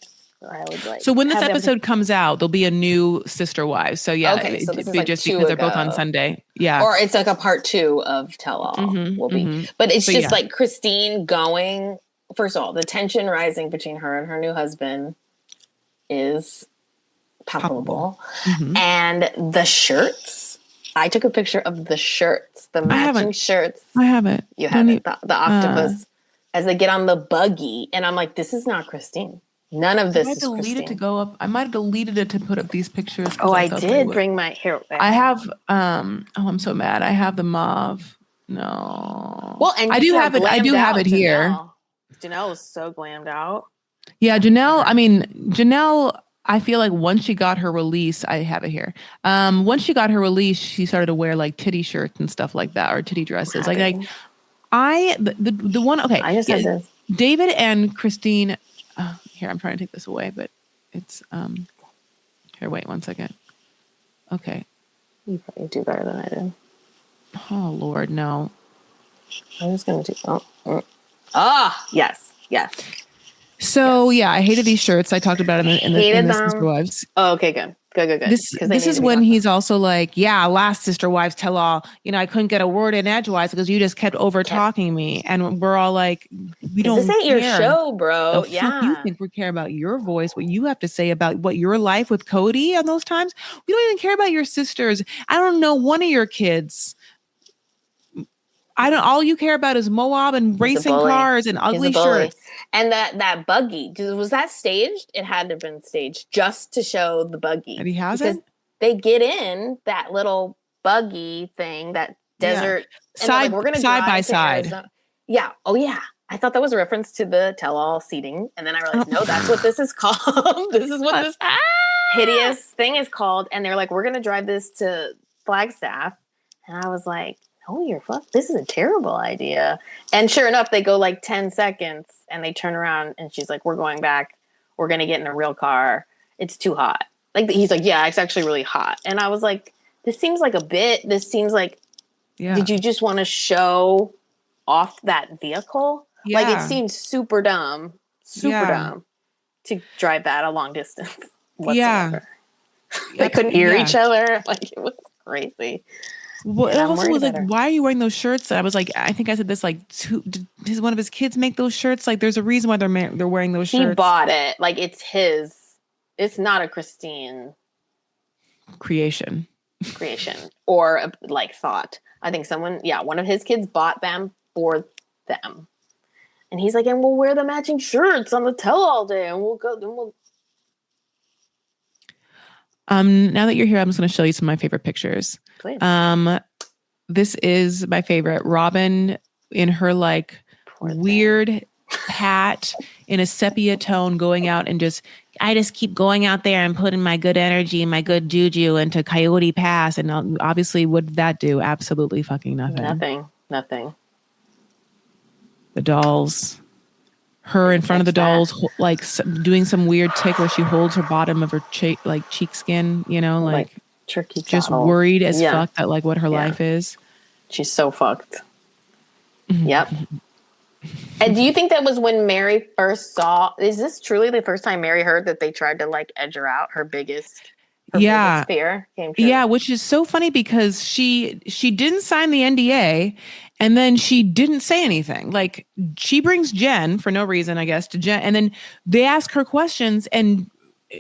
I would like. So when this episode comes out, there'll be a new Sister Wives. So yeah, okay, so this is like just because they're both on Sunday. Yeah. Or it's like a part 2 of tell-all will be. But it's just like Christine going, first of all, the tension rising between her and her new husband is palpable. And the shirts, I took a picture of the shirts, the matching shirts. I haven't. You haven't. The octopus as they get on the buggy, and I'm like, this is not Christine. None of this is Christine. To go up. I might have deleted it to put up these pictures. Oh, I did bring my hair back. I have. I'm so mad. I have the mauve. No. Well, and I do have it. I do have it here. Janelle is so glammed out. Yeah, Janelle. I mean, Janelle I feel like once she got her release, I have it here. Once she got her release, she started to wear like titty shirts and stuff like that, or titty dresses. Like the one. Okay, I just had this. David and Christine. Here, I'm trying to take this away, but it's here. Wait 1 second. Okay. You probably do better than I did. Oh Lord, no. I'm just gonna do. Yes. So yeah, I hated these shirts. I talked about it in the Sister Wives. Oh, okay, good. This is when he's also like, yeah, last Sister Wives tell all. I couldn't get a word in edgewise because you just kept over talking me, and we're all like, we don't. This ain't care. your show, bro. The fuck you think we care about your voice? What you have to say about what your life with Cody on those times? We don't even care about your sisters. I don't know one of your kids. All you care about is Moab and racing cars and ugly shirts. And that buggy, was that staged? It had to have been staged just to show the buggy. And he has it? They get in that little buggy thing, that desert. Yeah. And we're going to side by side. Arizona. Yeah. Oh, yeah. I thought that was a reference to the tell-all seating. And then I realized, no, that's what this is called. This is what this hideous thing is called. And they're like, we're going to drive this to Flagstaff. And I was like, oh, you're fucked. This is a terrible idea. And sure enough, they go like 10 seconds and they turn around and she's like, we're going back. We're going to get in a real car. It's too hot. He's like, yeah, it's actually really hot. And I was like, this seems like a bit. This seems like, did you just want to show off that vehicle? Yeah. Like, it seemed super dumb to drive that a long distance whatsoever. Yeah. They couldn't hear each other. Like, it was crazy. Well, it also was like, why are you wearing those shirts? I was like, I think I said this, like, does one of his kids make those shirts? Like, there's a reason why they're wearing those shirts. He bought it. Like, it's his. It's not a Christine creation or like thought. I think one of his kids bought them for them. And he's like, and we'll wear the matching shirts on the tell-all day and we'll go. Then we'll. Now that you're here, I'm just going to show you some of my favorite pictures. Please. This is my favorite. Robin in her like weird hat in a sepia tone going out and I just keep going out there and putting my good energy and my good juju into Coyote Pass. And obviously, what did that do? Absolutely fucking nothing. Nothing. The dolls. Her in front of the dolls, like doing some weird tick where she holds her bottom of her cheek skin, like tricky, just worried as fuck that like what her life is. She's so fucked. Yep. And do you think that was when Mary first is this truly the first time Mary heard that they tried to like edge her out? Her biggest fear came true. Yeah, which is so funny because she didn't sign the NDA and then she didn't say anything. Like she brings Jen for no reason, I guess, to Jen. And then they ask her questions and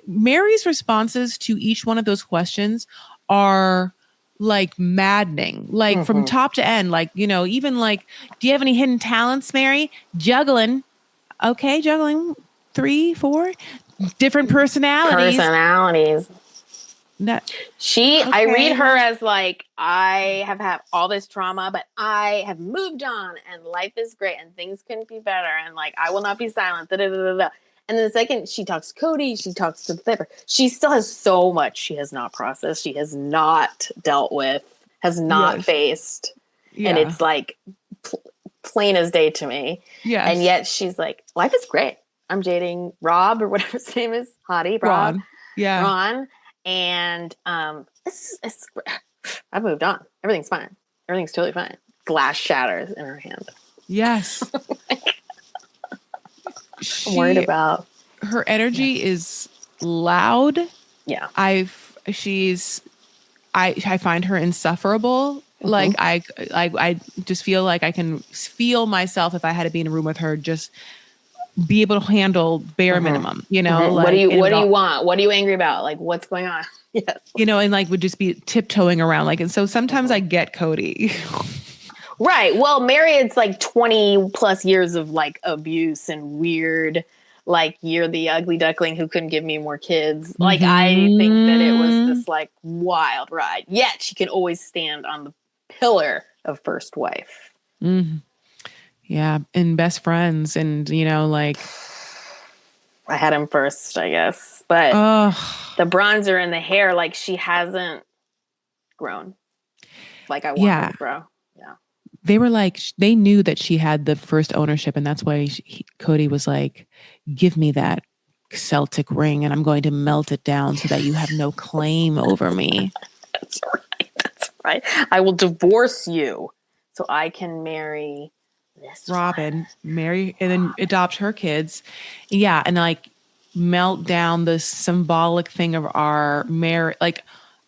Mary's responses to each one of those questions are like maddening, like from top to end, like, even like, do you have any hidden talents, Mary? Juggling. Okay. Juggling 3, 4 different personalities. I read her as like, I have had all this trauma, but I have moved on and life is great and things couldn't be better. And like, I will not be silent. Da, da, da, da, da. And then the second she talks to Cody, she talks to the therapist. She still has so much she has not processed. She has not dealt with, has not faced. Yeah. And it's like plain as day to me. Yeah. And yet she's like, life is great. I'm dating Rob or whatever his name is. Hottie, Rob. Ron. Yeah. Ron. And I've moved on. Everything's fine. Everything's totally fine. Glass shatters in her hand. Yes. I'm worried about her energy is loud. Yeah. I find her insufferable. Like I just feel like I can feel myself if I had to be in a room with her, just be able to handle bare minimum, like, what do you want? What are you angry about? Like, what's going on? Yes. And like would just be tiptoeing around. Like, and so sometimes I get Cody. Right. Well, Marriott's like 20 plus years of like abuse and weird, like you're the ugly duckling who couldn't give me more kids. Like, I think that it was this like wild ride. Yet she can always stand on the pillar of first wife. Yeah. And best friends and, like I had him first, I guess. But the bronzer and the hair, like she hasn't grown. Like I want her to grow. Yeah. They were like, they knew that she had the first ownership, and that's why Cody was like, give me that Celtic ring and I'm going to melt it down so that you have no claim over me. That's right. That's right. I will divorce you so I can marry this Robin, marry, and then adopt her kids. Yeah. And like melt down the symbolic thing of our marriage. Like,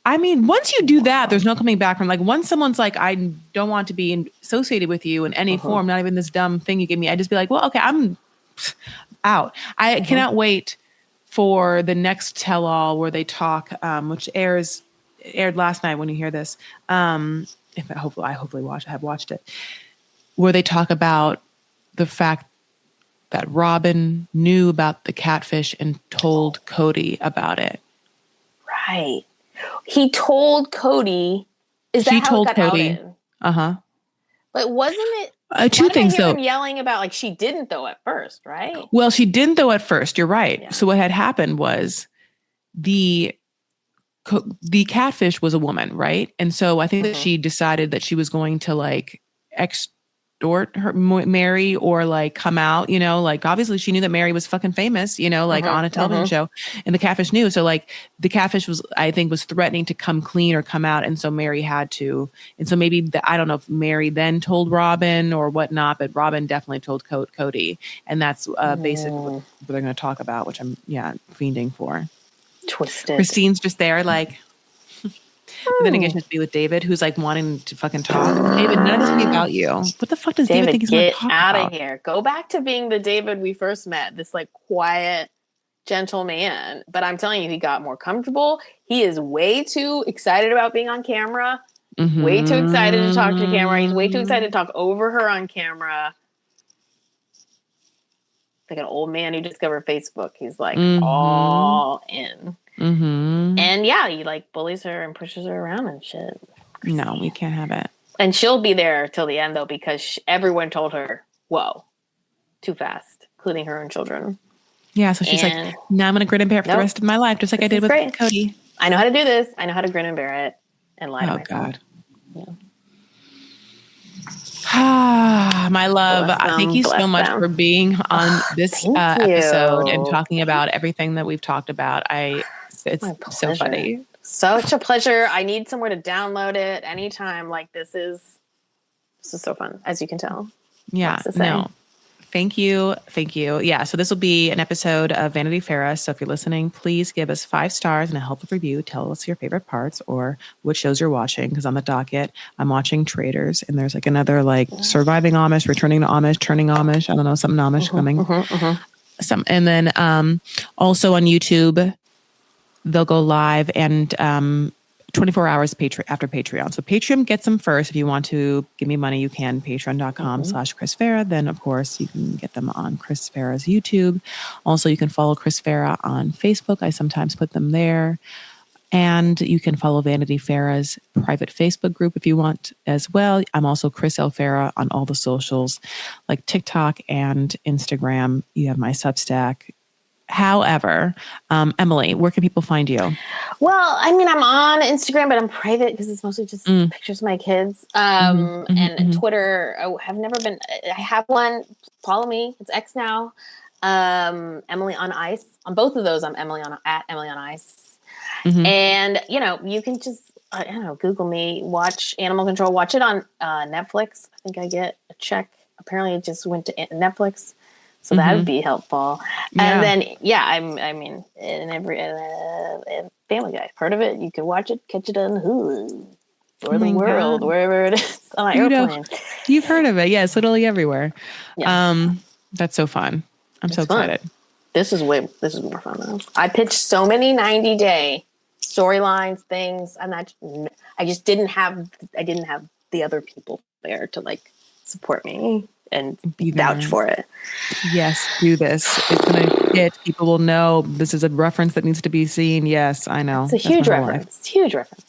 I mean, once you do that, there's no coming back from like, once someone's like, I don't want to be associated with you in any form, not even this dumb thing you gave me. I just be like, well, okay, I'm out. I cannot wait for the next tell all where they talk, which aired last night when you hear this. If I hopefully have watched it, where they talk about the fact that Robin knew about the catfish and told Cody about it. Right. He told Cody. Is that how it got outed? Uh-huh. But wasn't it? Two things though. Him yelling about like she didn't though at first, right? Well, she didn't though at first. You're right. Yeah. So what had happened was the catfish was a woman, right? And so I think that she decided that she was going to like extort her Mary or like come out, you know, like obviously she knew that Mary was fucking famous, you know, like on a television show, and the catfish knew. So like the catfish was threatening to come clean or come out. And so Mary had to, and so maybe I don't know if Mary then told Robin or whatnot, but Robin definitely told Cody. And that's basically what they're going to talk about, which I'm fiending for. Twisted. Christine's just there like, but then again, she has to be with David, who's like wanting to fucking talk. David, none of this is about you. What the fuck does David think he's going to talk about? Get out of here. Go back to being the David we first met. This like quiet, gentle man. But I'm telling you, he got more comfortable. He is way too excited about being on camera. Way too excited to talk to camera. He's way too excited to talk over her on camera. Like an old man who discovered Facebook. He's like all in. And yeah, he like bullies her and pushes her around and shit. No, we can't have it. And she'll be there till the end though, because everyone told her, whoa, too fast, including her own children. Yeah, so she's like, now I'm going to grin and bear it for the rest of my life, just like I did with Cody. I know how to do this. I know how to grin and bear it and lie to myself. God. Yeah. My love, thank you so much for being on this episode and talking about everything that we've talked about. It's so funny. Such a pleasure. I need somewhere to download it anytime. Like this is so fun, as you can tell. Yeah. No. Thank you. Thank you. Yeah. So this will be an episode of Vanity Fair. So if you're listening, please give us 5 stars and a helpful review. Tell us your favorite parts or what shows you're watching. Because on the docket, I'm watching Traitors, and there's like another like Surviving Amish, Returning to Amish, Turning Amish. I don't know, something Amish coming. And then also on YouTube, they'll go live and 24 hours after Patreon. So Patreon gets them first. If you want to give me money, you can. Patreon.com/Chris Farah. Then, of course, you can get them on Chris Farah's YouTube. Also, you can follow Chris Farah on Facebook. I sometimes put them there. And you can follow Vanity Fairah's private Facebook group if you want as well. I'm also Chris L. Farah on all the socials like TikTok and Instagram. You have my Substack. However, Emily, where can people find you? Well, I mean, I'm on Instagram, but I'm private because it's mostly just pictures of my kids. And Twitter, I have one. Follow me. It's X now. Emily on Ice. On both of those, I'm at Emily on Ice. And, you can just, Google me, watch Animal Control, watch it on Netflix. I think I get a check. Apparently it just went to Netflix. So that would be helpful. And then, in every Family Guy, heard of it? You can watch it, catch it on Hulu or the world, wherever it is on my airplane. You've heard of it. Yeah, it's literally everywhere. Yeah. That's so fun. It's so excited. Fun. This is more fun though. I pitched so many 90-day storylines, things, and I just didn't have the other people there to like support me and vouch for it. Yes, do this. It's going to hit. People will know this is a reference that needs to be seen. Yes, I know. It's a huge reference. It's a huge reference.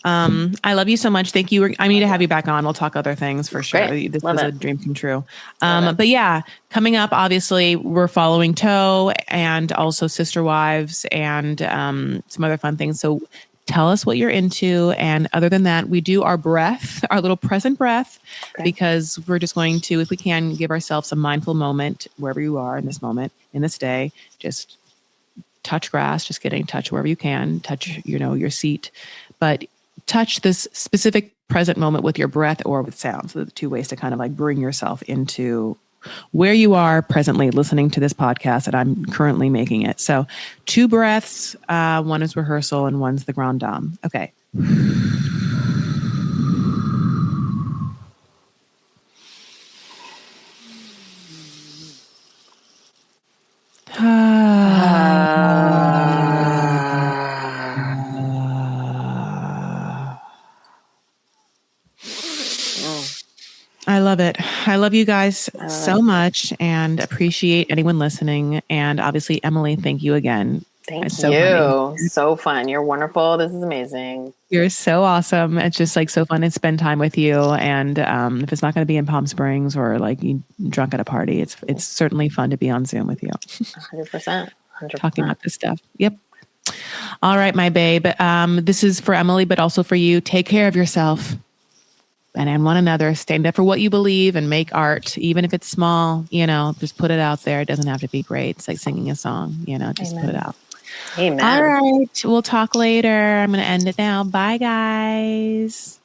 I love you so much. Thank you. I need to have you back on. We'll talk other things for sure. Great. This Love was it. a dream come true. But yeah, coming up, obviously, we're following Toe and also Sister Wives and some other fun things. So tell us what you're into. And other than that, we do our breath, our little present breath, because we're just going to, if we can, give ourselves a mindful moment wherever you are in this moment, in this day, just touch grass, just getting in touch wherever you can, touch, your seat, but touch this specific present moment with your breath or with sound. So the two ways to kind of like bring yourself into where you are presently listening to this podcast, and I'm currently making it. So 2 breaths, one is rehearsal and one's the grand dame. Okay. I love it. I love you guys so much and appreciate anyone listening. And obviously, Emily, thank you again. Thank it's you. So so fun. You're wonderful. This is amazing. You're so awesome. It's just like so fun to spend time with you. And if it's not going to be in Palm Springs or like you drunk at a party, it's certainly fun to be on Zoom with you. 100%. Talking about this stuff. Yep. All right, my babe. This is for Emily, but also for you. Take care of yourself and one another. Stand up for what you believe and make art, even if it's small. Just put it out there. It doesn't have to be great. It's like singing a song. Just Amen. put it out. Amen. All right. We'll talk later. I'm going to end it now. Bye, guys.